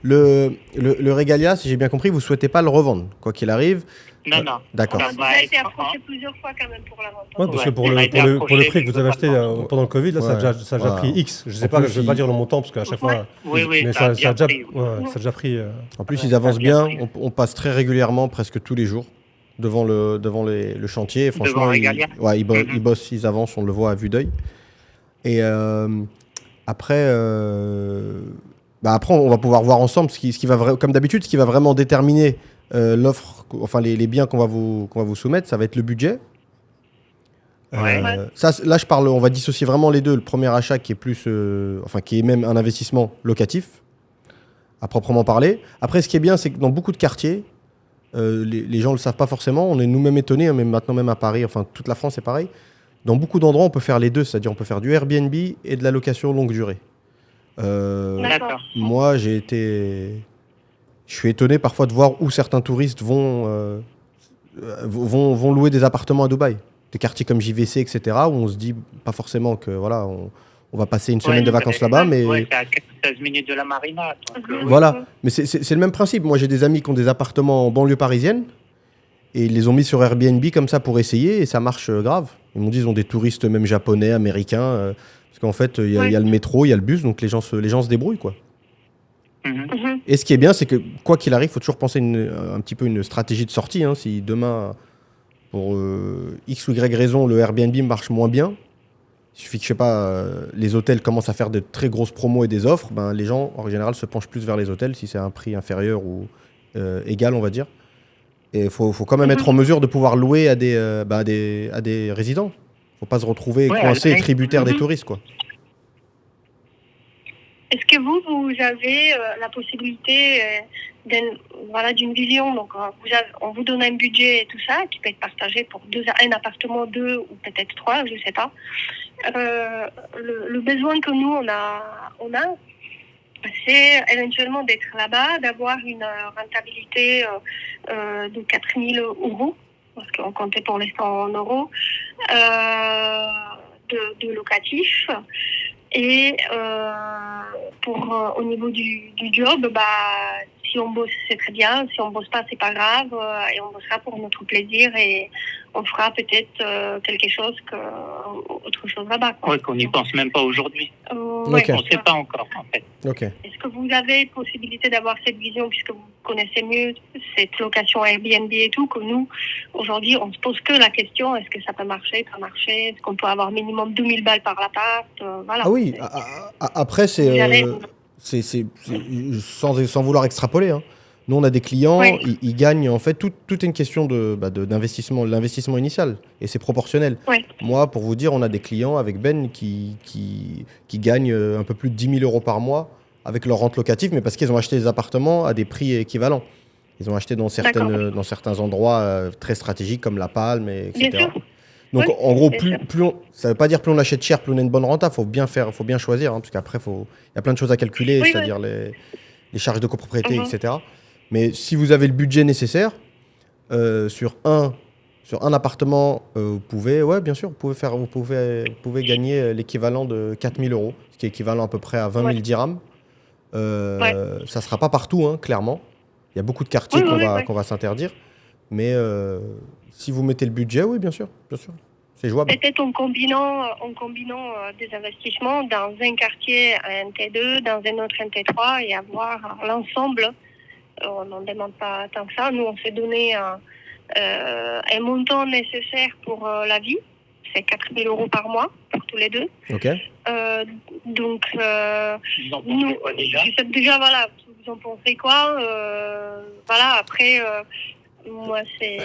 le Regalia, si j'ai bien compris, vous souhaitez pas le revendre, quoi qu'il arrive. Non, non. D'accord. On a été approché plusieurs fois quand même pour la vente. Ouais, parce que Ouais, pour on a été le approché prix que vous avez acheté pendant le Covid, là, ça a Ouais. déjà Voilà. pris X. Je sais En pas, plus, je vais pas dire le montant parce qu'à chaque fois. Oui, Mais ça a ça a bien déjà, pris. ça a déjà pris. En plus, Ouais, ils avancent ça a bien bien. pris. On passe très régulièrement, presque tous les jours, devant le chantier. Et franchement, Regalia. ils bossent, ils avancent, on le voit à vue d'œil. Et après, après, on va pouvoir voir ensemble ce qui va comme d'habitude, ce qui va vraiment déterminer l'offre, enfin les biens qu'on va vous soumettre, ça va être le budget. Ouais. Ça, là, je parle, on va dissocier vraiment les deux. Le premier achat qui est plus, qui est même un investissement locatif, à proprement parler. Après, ce qui est bien, c'est que dans beaucoup de quartiers, les gens ne le savent pas forcément. On est nous-mêmes étonnés, hein, mais maintenant même à Paris, enfin toute la France, c'est pareil. Dans beaucoup d'endroits, on peut faire les deux, c'est-à-dire on peut faire du Airbnb et de la location longue durée. D'accord. Moi, je suis étonné parfois de voir où certains touristes vont louer des appartements à Dubaï. Des quartiers comme JVC, etc., où on se dit pas forcément que voilà, on va passer une semaine de vacances là-bas, mais Ouais, c'est à 16 minutes de la marina. Donc, oui. voilà. Mais c'est le même principe. Moi, j'ai des amis qui ont des appartements en banlieue parisienne et ils les ont mis sur Airbnb comme ça pour essayer et ça marche grave. Ils m'ont dit ils ont des touristes même japonais, américains, parce qu'en fait, il y a le métro, il y a le bus, donc les gens se débrouillent, quoi. Mhm. Et ce qui est bien, c'est que quoi qu'il arrive, il faut toujours penser un petit peu une stratégie de sortie. Hein. Si demain, pour X ou Y raison, le Airbnb marche moins bien, il suffit que, je sais pas, les hôtels commencent à faire de très grosses promos et des offres, ben, les gens, en général, se penchent plus vers les hôtels si c'est un prix inférieur ou égal, on va dire. Et il faut quand même être en mesure de pouvoir louer à des résidents. Il ne faut pas se retrouver coincé et tributaire des touristes, quoi. Est-ce que vous avez la possibilité d'une vision, donc on vous donne un budget et tout ça, qui peut être partagé pour un appartement, 2 ou peut-être 3, je ne sais pas. Le besoin que nous, on a, c'est éventuellement d'être là-bas, d'avoir une rentabilité de 4 000 €, parce qu'on comptait pour l'instant en euros, de locatif. Et au niveau du job, si on bosse, c'est très bien. Si on bosse pas, c'est pas grave. Et on bossera pour notre plaisir et on fera peut-être quelque chose autre chose là-bas. Oui, qu'on n'y pense même pas aujourd'hui. Ouais, Ok. On ne sait pas encore, en fait. Ok. Est-ce que vous avez possibilité d'avoir cette vision, puisque vous connaissez mieux cette location Airbnb et tout, que nous, aujourd'hui, on se pose que la question, est-ce que ça peut marcher, pas marcher, est-ce qu'on peut avoir minimum 2000 balles par l'appart, voilà. Ah oui, après, sans vouloir extrapoler, hein. Nous, on a des clients, Ouais. ils gagnent, en fait, tout est une question d'investissement, l'investissement initial, et c'est proportionnel. Ouais. Moi, pour vous dire, on a des clients avec Ben qui gagnent un peu plus de 10 000 € par mois avec leur rente locative, mais parce qu'ils ont acheté des appartements à des prix équivalents. Ils ont acheté dans certains endroits très stratégiques comme La Palme, etc. Bien sûr. Donc, Oui, en gros, bien ça ne veut pas dire plus on achète cher, plus on a une bonne renta. Faut bien choisir, hein, parce qu'après, il y a plein de choses à calculer, Oui, c'est-à-dire les charges de copropriété, Mhm. etc. Mais si vous avez le budget nécessaire, sur un appartement, vous pouvez gagner l'équivalent de 4 000 €, ce qui est équivalent à peu près à 20 000 dirhams. Ça ne sera pas partout, hein, clairement. Il y a beaucoup de quartiers qu'on va s'interdire. Mais si vous mettez le budget, oui, bien sûr. C'est jouable. Peut-être en combinant des investissements dans un quartier un T2, dans un autre un T3 et avoir l'ensemble. On n'en demande pas tant que ça. Nous, on s'est donné un montant nécessaire pour la vie. C'est 4 000 € par mois pour tous les deux. Ok. Donc, Vous en pensez quoi déjà? déjà, voilà, vous en pensez quoi? Voilà, après, moi, c'est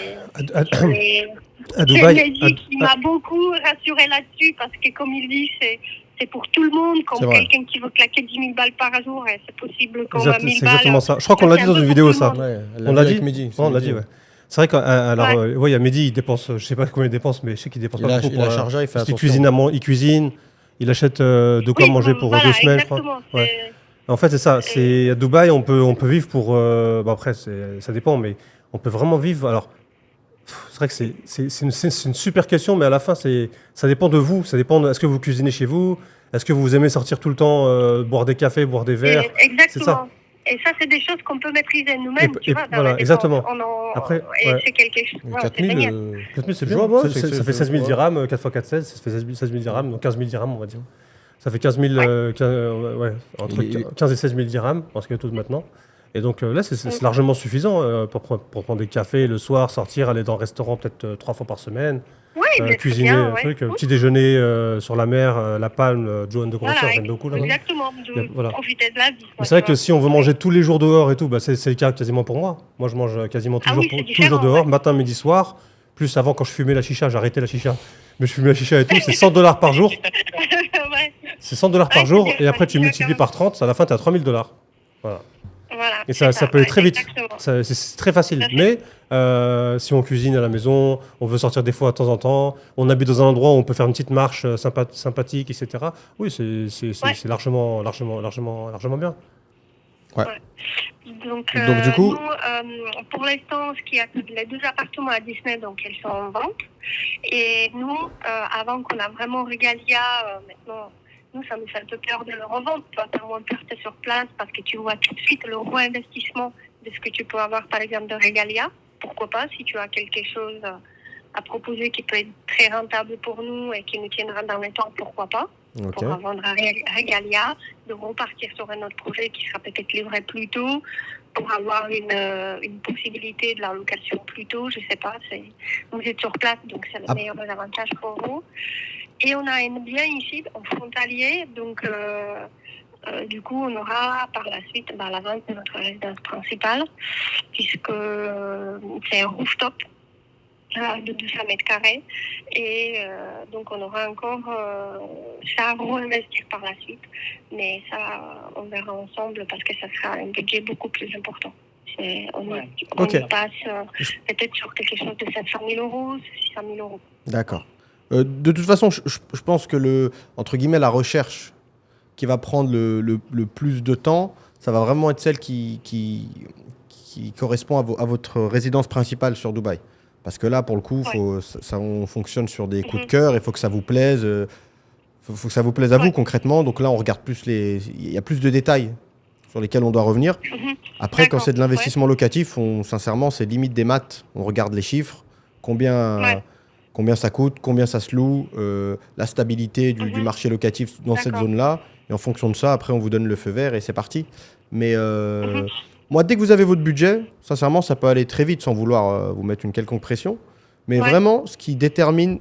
À Dubaï, Mehdi qui m'a beaucoup rassuré là-dessus, parce que, comme il dit, c'est pour tout le monde, C'est comme vrai. quelqu'un qui veut claquer 10 000 balles par jour, et c'est possible qu'on c'est a 1000 balles. exactement ça. Je crois qu'on l'a dit dans une vidéo, ça. Ouais, On l'a dit. Mehdi. On l'a dit, ouais. C'est vrai qu'alors, Ouais. il y a Mehdi, il dépense, je sais pas combien il dépense, mais je sais qu'il dépense pas beaucoup Il pour, a Sharjah, il fait parce qu'il attention. il cuisine, il achète de quoi Oui, manger pour voilà, 2 semaines, je crois. exactement. Ouais. En fait, c'est ça. C'est- C'est à Dubaï, on peut vivre pour. Bon, après, ça dépend, mais on peut vraiment vivre. Alors, c'est vrai que c'est une super question, mais à la fin, ça dépend de vous. Ça dépend. Est-ce que vous cuisinez chez vous? Est-ce que vous aimez sortir tout le temps, boire des cafés, boire des verres? C'est ça. Exactement. Et ça, c'est des choses qu'on peut maîtriser nous-mêmes, tu vois, dans voilà, la dépense. exactement. Après, Et ouais. c'est quelque chose. Ouais, c'est 4000, génial. 4 000, c'est Je bien. vois, ouais, Ça fait 16 000 dirhams, 4 x 4, 16, ça fait 16 000 dirhams, donc 15 000 dirhams, on va dire. Ça fait 15 000, ouais, entre Et- 15 et 16 000 dirhams, parce que tout maintenant. Et donc là, c'est largement suffisant pour prendre des cafés le soir, sortir, aller dans le restaurant peut-être 3 fois par semaine, Oui, mais très cuisiner bien, un ouais. truc, petit déjeuner sur la mer, La Palme, Johan de Grosser, Voilà, j'aime beaucoup là-bas. exactement. Voilà. Profiter de la vie. Mais c'est vrai que si on veut manger tous les jours dehors et tout, bah c'est le cas quasiment pour moi. Moi, je mange quasiment Ah oui, c'est toujours différent, dehors, ouais. matin, midi, soir. Plus avant, quand je fumais la chicha, j'ai arrêté la chicha. Mais je fumais la chicha et tout, c'est 100 dollars par jour. Ouais, C'est 100 dollars par Ouais, jour. c'est bien, Et après, tu ouais, multiplies d'accord. par 30, à la fin, tu as 3 000 dollars. Voilà. voilà. Et ça c'est peut aller très vite. exactement. C'est très facile. Tout à fait. Mais si on cuisine à la maison, on veut sortir des fois de temps en temps, on habite dans un endroit où on peut faire une petite marche sympathique, etc. Oui, Ouais. c'est largement bien. Donc, Donc, du coup- nous, pour l'instant, les 2 appartements à Disney, donc elles sont en vente. Et nous, avant qu'on a vraiment Regalia, maintenant, nous, ça nous fait un peu peur de le revendre. Toi, t'as moins peur, t'es sur place parce que tu vois tout de suite le réinvestissement de ce que tu peux avoir, par exemple, de Regalia. Pourquoi pas, si tu as quelque chose à proposer qui peut être très rentable pour nous et qui nous tiendra dans le temps, pourquoi pas, Ok. pour vendre à Regalia, de repartir sur un autre projet qui sera peut-être livré plus tôt, pour avoir une possibilité de la location plus tôt, je sais pas, vous êtes sur place, donc c'est le Ah. meilleur des avantages pour vous. Et on a un bien ici, en frontalier, donc du coup, on aura par la suite la vente de notre résidence principale, puisque c'est un rooftop de 200 mètres carrés. Et donc, on aura encore ça à réinvestir par la suite. Mais ça, on verra ensemble parce que ça sera un budget beaucoup plus important. On Ok. y passe peut-être sur quelque chose de 700 000 euros, 600 000 euros. D'accord. De toute façon, je pense que entre guillemets, la recherche qui va prendre le plus de temps, ça va vraiment être celle qui correspond à votre résidence principale sur Dubaï. Parce que là, pour le coup, on fonctionne sur des coups de cœur, il faut que ça vous plaise. Faut que ça vous plaise à vous concrètement. Donc là, on regarde il y a plus de détails sur lesquels on doit revenir. Après, quand D'accord, c'est de l'investissement locatif, sincèrement, c'est limite des maths. On regarde les chiffres, combien ça coûte, combien ça se loue, la stabilité du marché locatif dans cette D'accord. zone-là. Et en fonction de ça, après, on vous donne le feu vert et c'est parti. Mais moi, dès que vous avez votre budget, sincèrement, ça peut aller très vite sans vouloir vous mettre une quelconque pression. Mais vraiment, ce qui détermine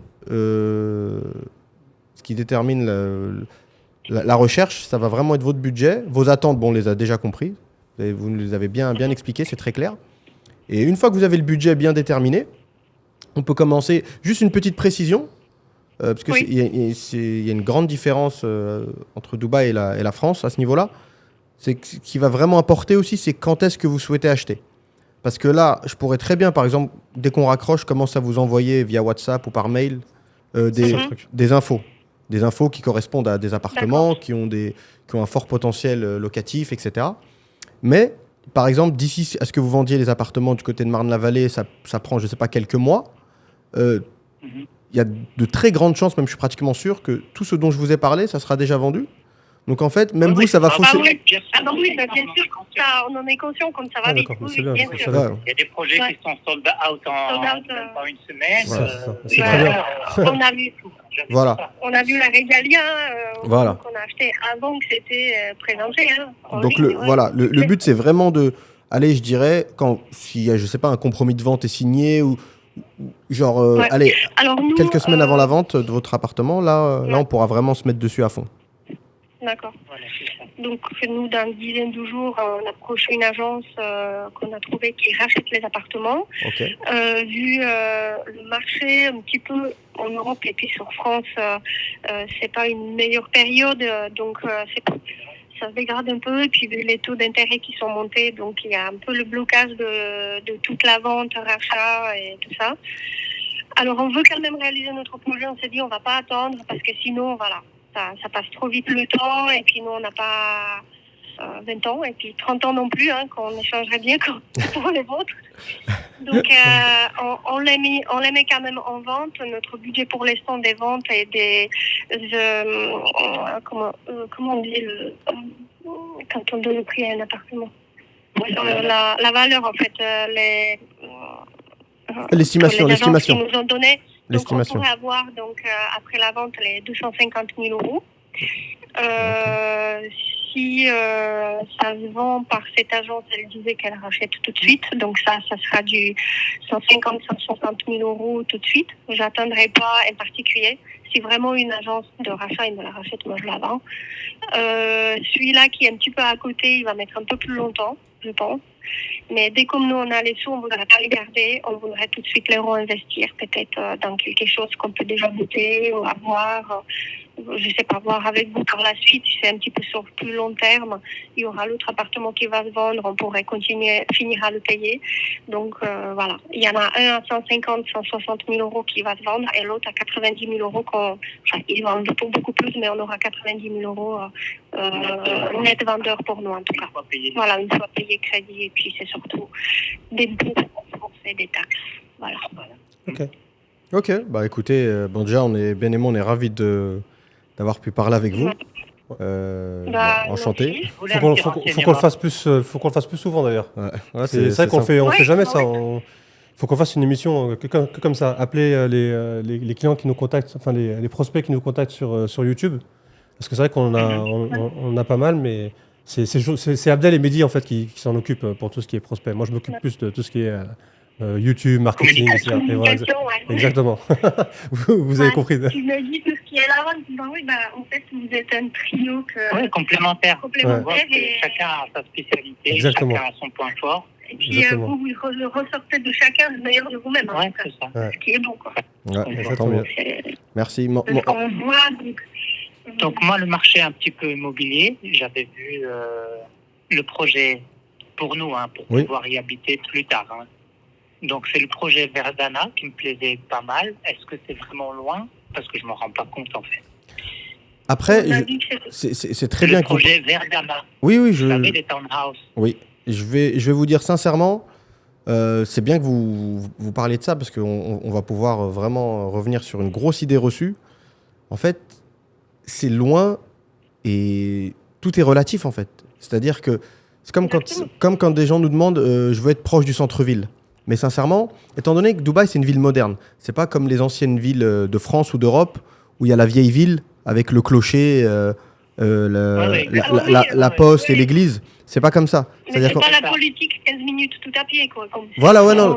la recherche, ça va vraiment être votre budget. Vos attentes, bon, on les a déjà compris. Vous nous les avez bien expliqué, c'est très clair. Et une fois que vous avez le budget bien déterminé, on peut commencer. Juste une petite précision, parce qu'il y a une grande différence entre Dubaï et la France à ce niveau-là. C'est ce qui va vraiment importer aussi, c'est quand est-ce que vous souhaitez acheter. Parce que là, je pourrais très bien, par exemple, dès qu'on raccroche, commencer à vous envoyer via WhatsApp ou par mail des infos. Des infos qui correspondent à des appartements, qui ont un fort potentiel locatif, etc. Mais, par exemple, d'ici à ce que vous vendiez les appartements du côté de Marne-la-Vallée, ça prend, je ne sais pas, quelques mois. Il y a de très grandes chances, même je suis pratiquement sûr, que tout ce dont je vous ai parlé, ça sera déjà vendu. Donc en fait, même vous, ça va fausser. Oui, bien sûr, ça, on en est conscient comme ça va vite. d'accord, Oui, c'est bien, bien c'est sûr. ça. Il y a des projets qui sont sold out en même pas une semaine. Voilà, c'est très bien. On a vu Voilà. On a vu la Regalia Voilà. qu'on a acheté avant que c'était présenté. Hein, Donc voilà, le but c'est vraiment de, allez, je dirais, s'il y a, je sais pas, un compromis de vente est signé ou genre, allez, alors, nous, quelques semaines avant la vente de votre appartement, là on pourra vraiment se mettre dessus à fond. D'accord. Voilà, c'est ça. Donc nous, dans une dizaine de jours, on approche une agence qu'on a trouvée qui rachète les appartements. Ok. Vu le marché un petit peu en Europe et puis sur France, c'est pas une meilleure période, donc ça se dégrade un peu. Et puis, vu les taux d'intérêt qui sont montés, donc il y a un peu le blocage de toute la vente, rachat et tout ça. Alors, on veut quand même réaliser notre projet. On s'est dit, on va pas attendre parce que sinon, voilà, ça passe trop vite le temps. Et puis, nous, on n'a pas 20 ans et puis 30 ans non plus, hein, qu'on échangerait bien pour les vôtres. Donc, on les met quand même en vente. Notre budget pour l'instant des ventes et des... comment on dit quand on donne le prix à un appartement, la valeur, en fait, L'estimation. qui nous ont donné. Donc, on L'estimation. pourrait avoir, donc, après la vente, les 250 000 euros. Si ça se vend par cette agence, elle disait qu'elle rachète tout de suite. Donc ça sera du 150-160 000 euros tout de suite. J'attendrai pas en particulier. Si vraiment une agence de rachat, il me la rachète, moi je la vends. Celui-là qui est un petit peu à côté, il va mettre un peu plus longtemps, je pense. Mais dès que nous on a les sous, on ne voudrait pas les garder. On voudrait tout de suite les réinvestir, peut-être dans quelque chose qu'on peut déjà goûter ou avoir. Je sais pas, voir avec vous par la suite, si c'est un petit peu sur plus long terme, il y aura l'autre appartement qui va se vendre, on pourrait finir à le payer. Donc voilà, il y en a un à 150, 160 000 euros qui va se vendre et l'autre à 90 000 euros il va en pour beaucoup plus, mais on aura 90 000 euros net vendeur pour nous en tout cas. Voilà, une fois payé crédit et puis c'est surtout des bons et des taxes. Voilà. Ok, bah écoutez, bon déjà on est ravis d'avoir pu parler avec vous. Enchanté. Faut qu'on le fasse plus, faut qu'on le fasse plus souvent d'ailleurs. Ouais, C'est vrai qu'on fait jamais ça. Faut qu'on fasse une émission comme ça. Appeler les clients qui nous contactent, enfin les prospects qui nous contactent sur YouTube. Parce que c'est vrai qu'on on a pas mal, mais c'est Abdel et Mehdi en fait qui s'en occupent pour tout ce qui est prospect. Moi je m'occupe plus de tout ce qui est YouTube, marketing, etc. Et voilà, exactement. vous avez compris. Tu me dis tout ce qui est là, en fait vous êtes un trio complémentaire. Et chacun a sa spécialité, Exactement. chacun a son point fort. Et puis vous ressortez de chacun le meilleur de vous-même. Ouais, c'est ça. Ce qui est bon, quoi. Ouais, tant mieux. Merci. On voit, Donc moi, le marché un petit peu immobilier, j'avais vu le projet pour nous, pour pouvoir y habiter plus tard. Donc c'est le projet Verdana qui me plaisait pas mal. Est-ce que c'est vraiment loin? Parce que je m'en rends pas compte en fait. Après, c'est très bien le projet Verdana. Oui, Vous savez, les townhouses. Oui, je vais vous dire sincèrement, c'est bien que vous parliez de ça parce qu'on va pouvoir vraiment revenir sur une grosse idée reçue. En fait, c'est loin et tout est relatif en fait. C'est-à-dire que c'est comme quand des gens nous demandent je veux être proche du centre-ville. Mais sincèrement, étant donné que Dubaï c'est une ville moderne, c'est pas comme les anciennes villes de France ou d'Europe où il y a la vieille ville avec le clocher, la poste et l'église. C'est pas comme ça. Mais c'est pas la politique 15 minutes tout à pied quoi. Voilà, ouais, non.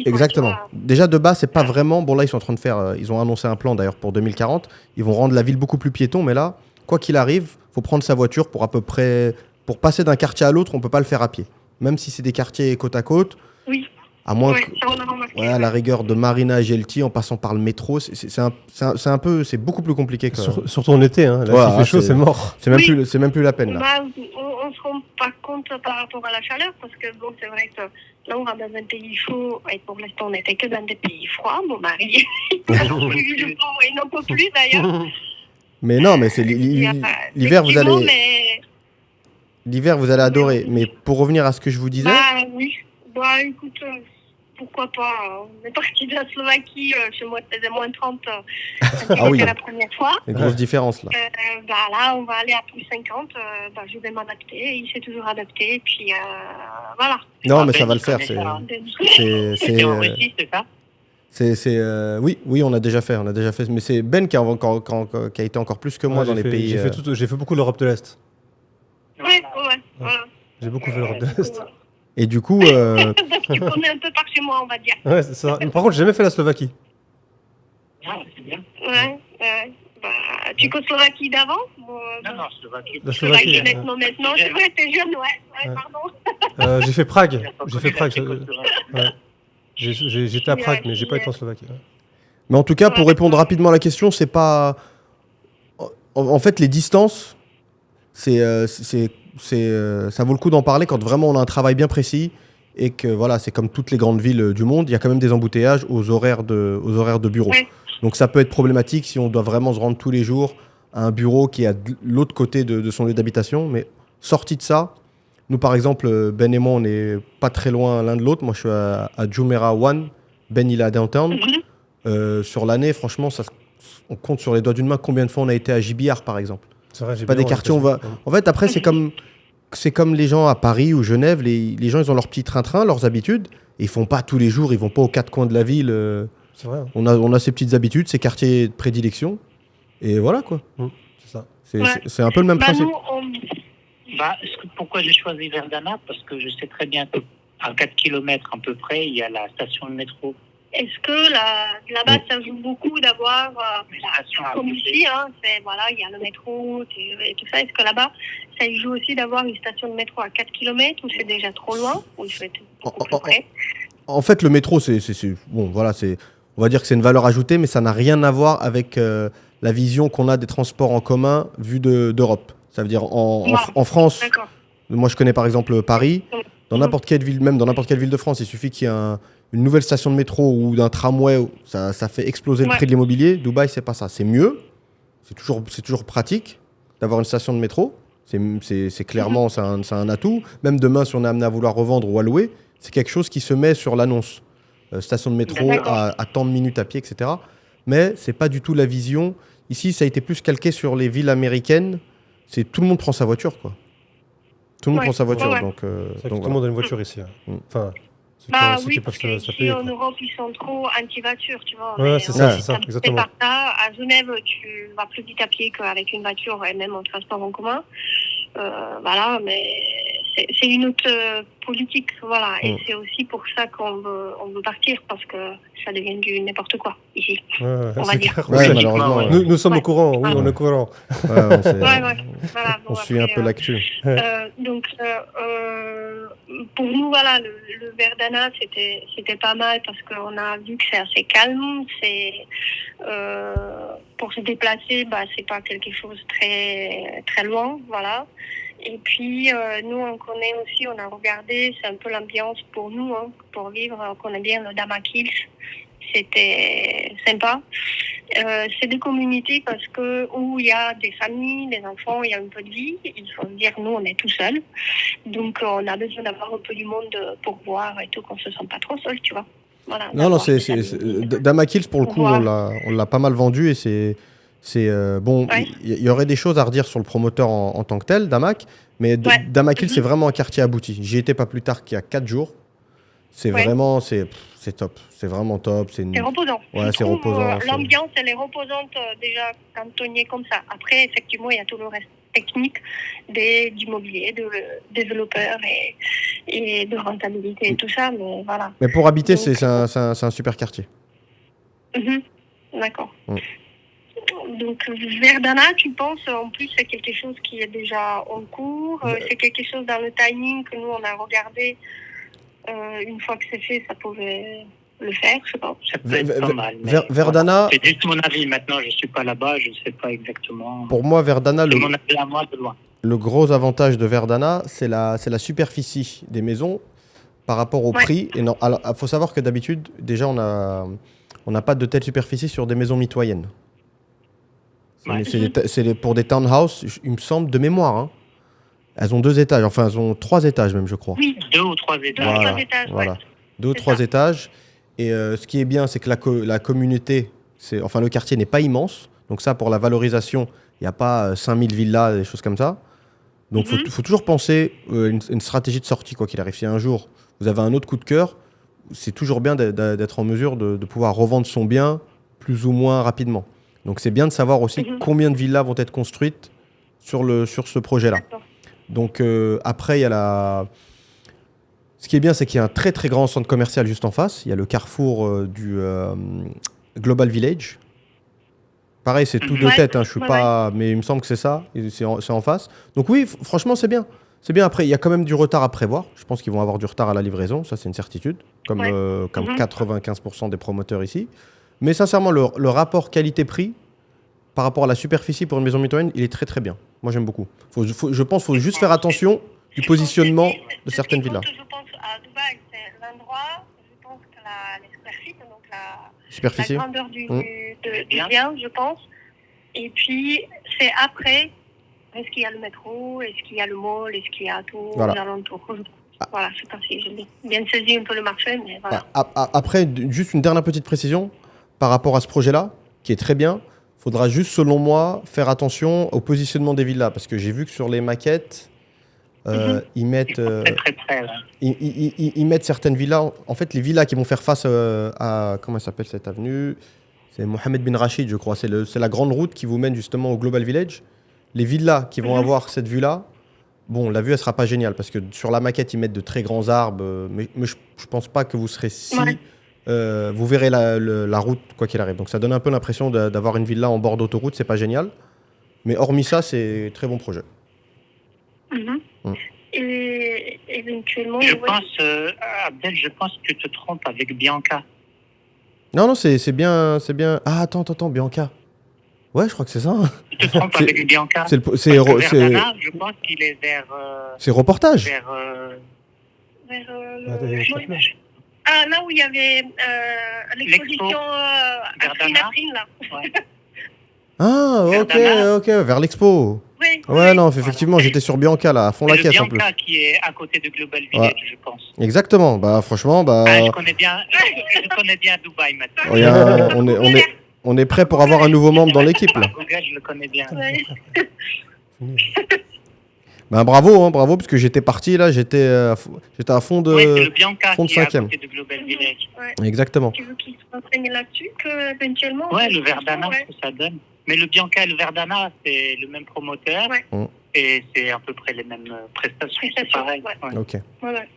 Exactement. Déjà de base, c'est pas vraiment. Bon là, ils sont en train de faire. Ils ont annoncé un plan d'ailleurs pour 2040. Ils vont rendre la ville beaucoup plus piéton, mais là, quoi qu'il arrive, faut prendre sa voiture pour à peu près pour passer d'un quartier à l'autre. On peut pas le faire à pied, même si c'est des quartiers côte à côte. Oui. À moins à la rigueur de Marina et Gelti en passant par le métro, c'est beaucoup plus compliqué que surtout en été, là, s'il fait chaud, c'est mort. C'est même plus la peine là. On se rend pas compte par rapport à la chaleur parce que bon, c'est vrai que là on va dans un pays chaud et pour l'instant on n'était que dans des pays froids. Mon mari, il n'en peut plus d'ailleurs. Mais non, mais c'est l'hiver vous allez adorer. Mais pour revenir à ce que je vous disais. Oui. Écoute, pourquoi pas. On est parti de la Slovaquie, chez moi c'était moins 30, c'était la première fois. Une grosse différence là. Là, on va aller à plus 50, je vais m'adapter, il s'est toujours adapté, et puis voilà. Non, mais ça va le faire. C'est en Russie, c'est ça? Oui, on a déjà fait, mais c'est Ben qui a été encore plus que moi dans les pays. J'ai fait beaucoup l'Europe de l'Est. Ouais. J'ai beaucoup fait l'Europe de l'Est. Et du coup. Tu connais un peu par chez moi, on va dire. Ouais, c'est ça. Par contre, j'ai jamais fait la Slovaquie. Ah, c'est bien. Ouais. Tchécoslovaquie d'avant Non, Slovaquie. La Slovaquie. Maintenant. C'est vrai, t'es jeune, pardon. J'ai fait Prague. J'étais à Prague, mais j'ai pas été en Slovaquie. Ouais. Mais en tout cas, pour répondre rapidement à la question, c'est pas. En fait, les distances. ça vaut le coup d'en parler quand vraiment on a un travail bien précis et que voilà, c'est comme toutes les grandes villes du monde, il y a quand même des embouteillages aux horaires de bureau. Ouais. Donc ça peut être problématique si on doit vraiment se rendre tous les jours à un bureau qui est à l'autre côté de son lieu d'habitation. Mais sorti de ça, nous par exemple, Ben et moi, on n'est pas très loin l'un de l'autre. Moi je suis à Jumeirah 1, Ben il est à Downtown. Sur l'année, franchement, on compte sur les doigts d'une main combien de fois on a été à JBR par exemple. C'est vrai, j'ai Pas bien des quartiers, on va. En fait, après, c'est comme les gens à Paris ou Genève. Les gens, ils ont leur petit train-train, leurs habitudes. Et ils font pas tous les jours, ils vont pas aux quatre coins de la ville. C'est vrai. On a ces petites habitudes, ces quartiers de prédilection. Et voilà, quoi. C'est ça. C'est un peu le même principe. Pourquoi j'ai choisi Verdana? Parce que je sais très bien qu'à 4 km à peu près, il y a la station de métro. Est-ce que là-bas, ça joue beaucoup d'avoir, comme ici, il y a le métro et tout ça. Est-ce que là-bas, ça joue aussi d'avoir une station de métro à 4 km ou c'est déjà trop loin ou il faut être beaucoup plus près? En fait, le métro, on va dire que c'est une valeur ajoutée, mais ça n'a rien à voir avec la vision qu'on a des transports en commun vus d'Europe. Ça veut dire en France, D'accord. moi je connais par exemple Paris, dans n'importe quelle ville, même dans n'importe quelle ville de France, il suffit qu'il y ait une nouvelle station de métro ou d'un tramway, ça fait exploser le prix de l'immobilier. Dubaï, c'est pas ça. C'est mieux, c'est toujours pratique d'avoir une station de métro. C'est clairement, c'est un atout. Même demain, si on est amené à vouloir revendre ou à louer, c'est quelque chose qui se met sur l'annonce. Station de métro à tant de minutes à pied, etc. Mais c'est pas du tout la vision. Ici, ça a été plus calqué sur les villes américaines. C'est tout le monde prend sa voiture, quoi. Tout le monde prend sa voiture, donc. C'est vrai que tout le monde a une voiture ici. Enfin, ceux qui peuvent se ici payer. en Europe, ils sont trop anti-voiture, tu vois. Ouais, c'est ça, exactement. Par ça, à Genève, tu vas plus vite à pied qu'avec une voiture et même en transport en commun. Voilà, mais c'est une autre politique, voilà. Et c'est aussi pour ça qu'on veut partir, parce que ça devient du n'importe quoi, ici. On va dire. Malheureusement. Nous sommes au courant, oui, on est au courant. Voilà, on suit un peu l'actu. Donc, pour nous, voilà, le Verdana, c'était pas mal parce qu'on a vu que c'est assez calme. Pour se déplacer, c'est pas quelque chose très très loin, voilà. Et puis nous, on connaît aussi, on a regardé, c'est un peu l'ambiance pour nous, pour vivre. On connaît bien le Damac Hills. C'était sympa. C'est des communautés où il y a des familles, des enfants, il y a un peu de vie. Il faut dire, nous, on est tout seuls. Donc, on a besoin d'avoir un peu du monde pour voir et tout, qu'on se sent pas trop seul, tu vois. Voilà, non, Damac Hills, pour le coup, on l'a pas mal vendu et bon, il y aurait des choses à redire sur le promoteur en tant que tel, Damac, mais Damac Hills, c'est vraiment un quartier abouti. J'y étais pas plus tard qu'il y a 4 jours. C'est vraiment, c'est top. C'est vraiment top. C'est reposant. Ouais, c'est reposant. L'ambiance, elle est reposante déjà quand on y est comme ça. Après, effectivement, il y a tout le reste technique d'immobilier, de développeurs et de rentabilité et tout ça, mais voilà. Mais pour habiter, c'est un super quartier. D'accord. Donc, Verdana, tu penses, en plus, c'est quelque chose qui est déjà en cours. C'est quelque chose dans le timing que nous, on a regardé. Une fois que c'est fait, ça pouvait le faire, je sais pas. Ça peut être pas mal. Verdana... C'est juste mon avis. Maintenant, je suis pas là-bas, je sais pas exactement. Pour moi, Verdana... C'est mon avis à moi de loin. Le gros avantage de Verdana, c'est la superficie des maisons par rapport au prix. Il faut savoir que d'habitude, déjà, on n'a pas de telle superficie sur des maisons mitoyennes. C'est pour des townhouses, il me semble, de mémoire. Elles ont 2 étages, enfin elles ont 3 étages même, je crois. Oui, 2 ou 3 étages. Voilà. 2 ou 3 étages. Et ce qui est bien, c'est que la communauté, le quartier n'est pas immense. Donc ça, pour la valorisation, il n'y a pas 5000 villas, des choses comme ça. Donc il faut toujours penser une stratégie de sortie, quoi qu'il arrive. Si un jour, vous avez un autre coup de cœur, c'est toujours bien d'être en mesure de pouvoir revendre son bien plus ou moins rapidement. Donc c'est bien de savoir aussi combien de villas vont être construites sur ce projet-là. Donc après, il y a ce qui est bien, c'est qu'il y a un très très grand centre commercial juste en face. Il y a le carrefour du Global Village. Pareil, c'est tout de tête, je suis pas, mais il me semble que c'est ça, c'est en face. Donc oui, franchement, c'est bien. C'est bien. Après, il y a quand même du retard à prévoir. Je pense qu'ils vont avoir du retard à la livraison, ça c'est une certitude, comme 95% des promoteurs ici. Mais sincèrement, le rapport qualité-prix, par rapport à la superficie pour une maison mitoyenne, il est très très bien. Moi, j'aime beaucoup. Je pense qu'il faut juste faire attention du positionnement de certaines villas. Je pense à Dubaï, c'est l'endroit, je pense que les square feet, donc la Superficie. grandeur du bien, je pense. Et puis, c'est après, est-ce qu'il y a le métro, est-ce qu'il y a le mall, est-ce qu'il y a tout aux alentours. Voilà, c'est ainsi. J'ai bien saisi un peu le marché, mais voilà. Après, juste une dernière petite précision par rapport à ce projet-là, qui est très bien. Il faudra juste, selon moi, faire attention au positionnement des villas, parce que j'ai vu que sur les maquettes, ils mettent, ils mettent certaines villas. En fait, les villas qui vont faire face à, comment s'appelle cette avenue? C'est Mohamed bin Rachid, je crois. C'est la grande route qui vous mène justement au Global Village. Les villas qui vont avoir cette vue-là, bon, la vue, elle sera pas géniale, parce que sur la maquette, ils mettent de très grands arbres, mais je pense pas que vous serez si... vous verrez la route, quoi qu'il arrive. Donc ça donne un peu l'impression d'avoir une villa en bord d'autoroute, c'est pas génial. Mais hormis ça, c'est très bon projet. Et éventuellement... Je pense, Abdel, je pense que tu te trompes avec Bianca. Non, c'est bien... Ah, attends, Bianca. Ouais, je crois que c'est ça. Tu te trompes avec Bianca. Verdana, je pense qu'il est vers... c'est reportage. Vers là où il y avait l'exposition Afrine, là. Ouais. Ah, ok, vers l'expo. Ouais, non, effectivement, j'étais sur Bianca, là, à fond la caisse en plus. Bianca qui est à côté de Global Village, je pense. Exactement, bah franchement, je connais bien Dubaï maintenant. On est prêt pour avoir un nouveau membre dans l'équipe, là. Google, je le connais bien. Bah bravo, parce que j'étais parti, là, j'étais à fond de c'est le Bianca fond de qui est à 5e. côté de Global Village. Exactement. Tu veux qu'ils se renseignent là-dessus, éventuellement. Ouais, le Verdana, ce que ça donne. Mais le Bianca et le Verdana, c'est le même promoteur et c'est à peu près les mêmes prestations. C'est pareil. Ouais. Ok. Ouais.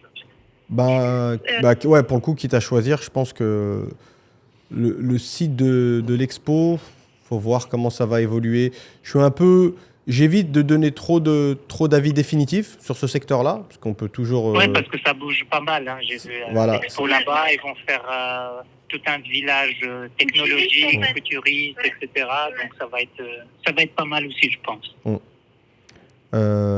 Ouais, pour le coup, quitte à choisir, je pense que le site de l'expo, faut voir comment ça va évoluer. J'évite de donner trop d'avis définitifs sur ce secteur-là, parce qu'on peut toujours... Ouais, parce que ça bouge pas mal. Hein. J'ai vu l'expo là-bas, ils vont faire tout un village technologique, futuriste, etc. Donc ça va être pas mal aussi, je pense.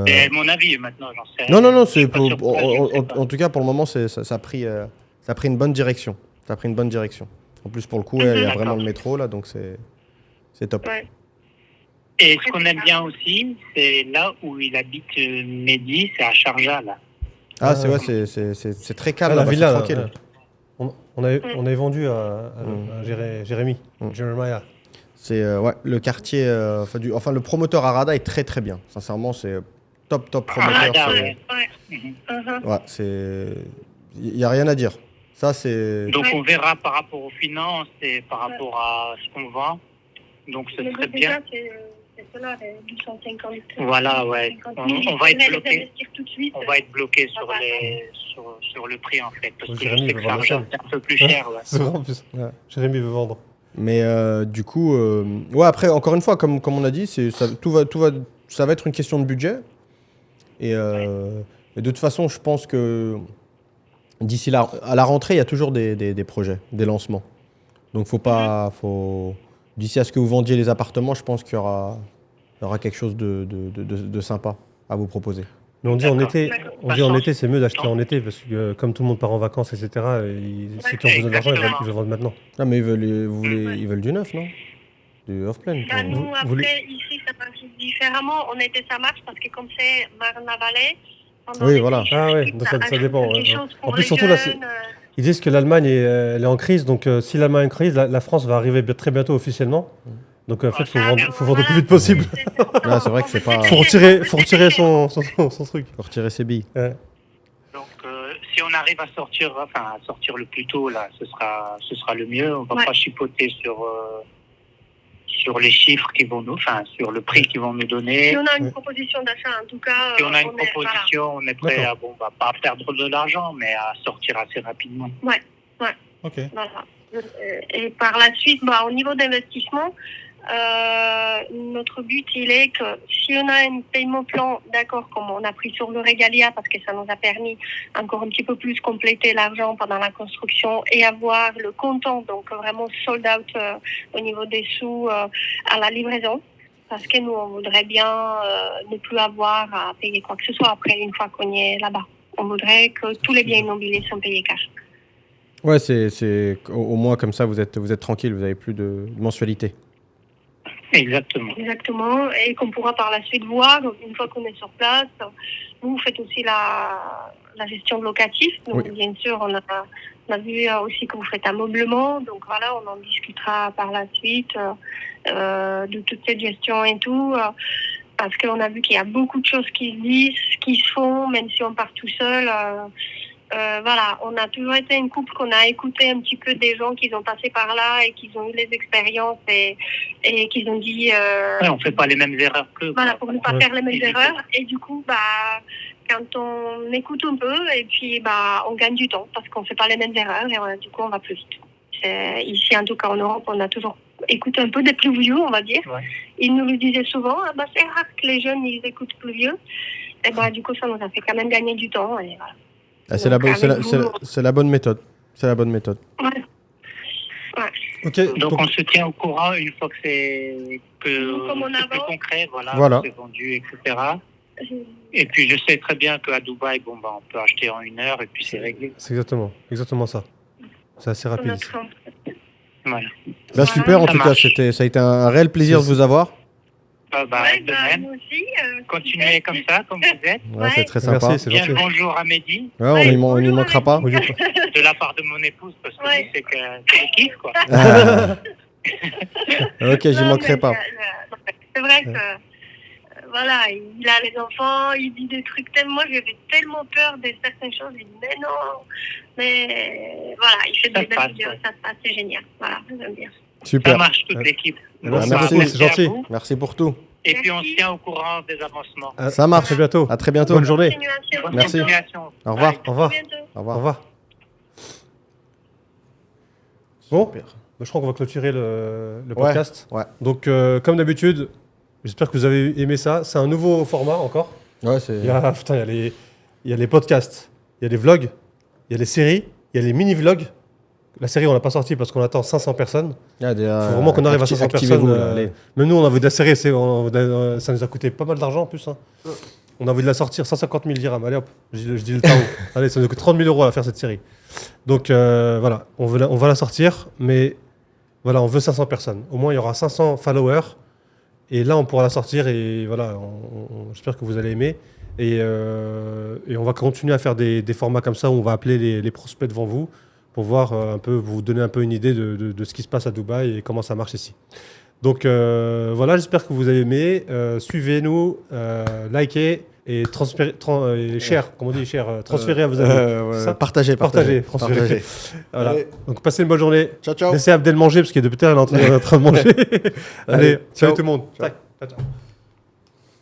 C'est mon avis maintenant, j'en sais. Non, en tout cas, pour le moment, ça a pris une bonne direction. Ça a pris une bonne direction. En plus, pour le coup, il y a vraiment le métro, là, donc c'est top. Ouais. Et ce qu'on aime bien aussi, c'est là où il habite Mehdi, c'est à Sharjah, là. Ah, c'est très calme, la là-bas, villa, c'est tranquille. On avait vendu à Jérémy. Jeremiah. C'est le quartier, le promoteur Arada est très très bien. Sincèrement, c'est top promoteur. Il y a rien à dire. Ça c'est. Donc on verra par rapport aux finances et par rapport à ce qu'on vend. Donc ce serait bien. C'est cela, les 250. Voilà, ouais. On va être bloqué. On va être bloqué sur le prix en fait, parce que je sais que ça revient un peu plus cher. Ouais. C'est vrai en plus. Ouais. Jérémy veut vendre. Mais du coup, après, encore une fois, comme on a dit, ça va être une question de budget. Et de toute façon, je pense que d'ici à la rentrée, il y a toujours des projets, des lancements. Donc, d'ici à ce que vous vendiez les appartements, je pense qu'il y aura quelque chose de sympa à vous proposer. Mais on dit en été, c'est mieux d'acheter en été, parce que comme tout le monde part en vacances, etc., ceux qui ont besoin d'argent, ils veulent vendre maintenant. Ah, mais ils veulent du neuf, non? Du off-plan. Nous, après, ici, ça marche différemment. En été, ça marche parce que comme c'est Marne-la-Vallée... Oui, voilà. Ah oui, donc ça dépend. En plus, surtout là, ils disent que l'Allemagne elle est en crise, donc si l'Allemagne est en crise, la France va arriver très bientôt officiellement. Donc en fait, il faut vendre le plus vite possible. C'est vrai que c'est pas... Faut retirer son truc. Faut retirer ses billes. Ouais. Donc si on arrive à sortir le plus tôt, là, ce sera le mieux. On va pas chipoter sur les chiffres sur le prix qu'ils vont nous donner. Si on a une proposition d'achat, en tout cas... Si on a une proposition, on est prêt à, pas à perdre de l'argent, mais à sortir assez rapidement. Ouais. Ok. Voilà. Et par la suite, au niveau d'investissement, Notre but, il est que si on a un paiement plan, d'accord, comme on a pris sur le Regalia, parce que ça nous a permis encore un petit peu plus compléter l'argent pendant la construction et avoir le comptant, donc vraiment sold out au niveau des sous à la livraison. Parce que nous, on voudrait bien ne plus avoir à payer quoi que ce soit après, une fois qu'on est là-bas. On voudrait que tous les biens immobiliers sont payés cash. Ouais, c'est au moins comme ça, vous êtes tranquille, vous n'avez plus de mensualité. Exactement. Exactement, et qu'on pourra par la suite voir, une fois qu'on est sur place. Vous faites aussi la gestion locative, donc Oui. bien sûr, on a vu aussi que vous faites un meublement, donc voilà, on en discutera par la suite de toute cette gestion et tout, parce qu'on a vu qu'il y a beaucoup de choses qui se disent, qui se font, même si on part tout seul. Voilà, on a toujours été une couple qu'on a écouté un petit peu des gens qui ont passé par là et qui ont eu les expériences et qui ont dit... Ouais, on fait pas les mêmes erreurs qu'eux. Voilà, quoi. pour ne pas Ouais. faire les mêmes erreurs. Et du coup, quand on écoute un peu, et puis on gagne du temps parce qu'on ne fait pas les mêmes erreurs et du coup, on va plus vite. Ici, en tout cas en Europe, on a toujours écouté un peu des plus vieux, on va dire. Ouais. Ils nous le disaient souvent, c'est rare que les jeunes, ils écoutent plus vieux. Et du coup, ça nous a fait quand même gagner du temps. Et voilà. Ah, c'est la Donc, c'est la bonne méthode. C'est la bonne méthode. Ouais. Ok, Donc on se tient au courant une fois que c'est Comme on plus avance. concret, Voilà. c'est vendu, etc. Et puis je sais très bien qu'à Dubaï, on peut acheter en 1 heure et puis c'est réglé. c'est exactement ça. C'est assez rapide ici. Voilà. Bah, super, en Ça tout cas, marche. ça a été un réel plaisir de vous avoir. Ouais, De même. nous aussi. Continuez comme ça, comme vous êtes. Ouais, c'est très sympa. Merci, c'est Bien gentil. le bonjour à Mehdi, Ouais, on n'y manquera pas. Oui, de la part de mon épouse, parce que Ouais. lui, c'est le kiff, quoi. Ah. Ok, j'y Non, manquerai mais, pas. c'est vrai que, voilà, il a les enfants, il dit des trucs tellement. Moi, j'avais tellement peur de certaines choses. Il dit, mais non. Mais voilà, il fait Ça des se belles passe, vidéos, ouais. ça se passe, c'est génial. Voilà, j'aime bien. Ça Super. marche, toute Ouais. l'équipe. Merci beaucoup, Merci c'est gentil. à vous. Merci pour tout. Et puis on se Merci. tient au courant des avancements. Ça marche. À très bientôt. À très bientôt. Bonne journée. Continuation. Bonne Merci. continuation. Au revoir. Bye. Au revoir. À bientôt. Au Au revoir. revoir. Bon, Super. je crois qu'on va clôturer le Ouais, podcast. ouais. Donc, comme d'habitude, j'espère que vous avez aimé ça. C'est un nouveau format encore. Ouais, c'est. Il y a, putain, il y a les podcasts, il y a les vlogs, il y a les séries, il y a les mini-vlogs. La série, on l'a pas sortie parce qu'on attend 500 personnes. Il faut faut vraiment qu'on arrive à 500 personnes. Même nous, on a envie de la série. Ça nous a coûté pas mal d'argent en plus. Hein. On a envie de la sortir, 150 000 dirhams. Allez hop, je dis le tarot. Allez, ça nous coûte 30 000 euros à faire cette série. Donc voilà, on va la sortir, mais voilà, on veut 500 personnes. Au moins, il y aura 500 followers. Et là, on pourra la sortir et voilà, j'espère que vous allez aimer. Et on va continuer à faire des formats comme ça où on va appeler les prospects devant vous pour voir un peu, vous donner un peu une idée de ce qui se passe à Dubaï et comment ça marche ici. Donc voilà, j'espère que vous avez aimé. Suivez-nous, likez et share, comme on dit, share, transférez à vos amis. Ça Partagez. Partagez, transférez. Voilà. Allez. Donc passez une bonne journée. Ciao, ciao. Laissez Abdel manger parce qu'il est depuis tard, il est en train de manger. Allez, Allez, salut ciao. tout le monde. Ciao. Tac. Ciao, ciao.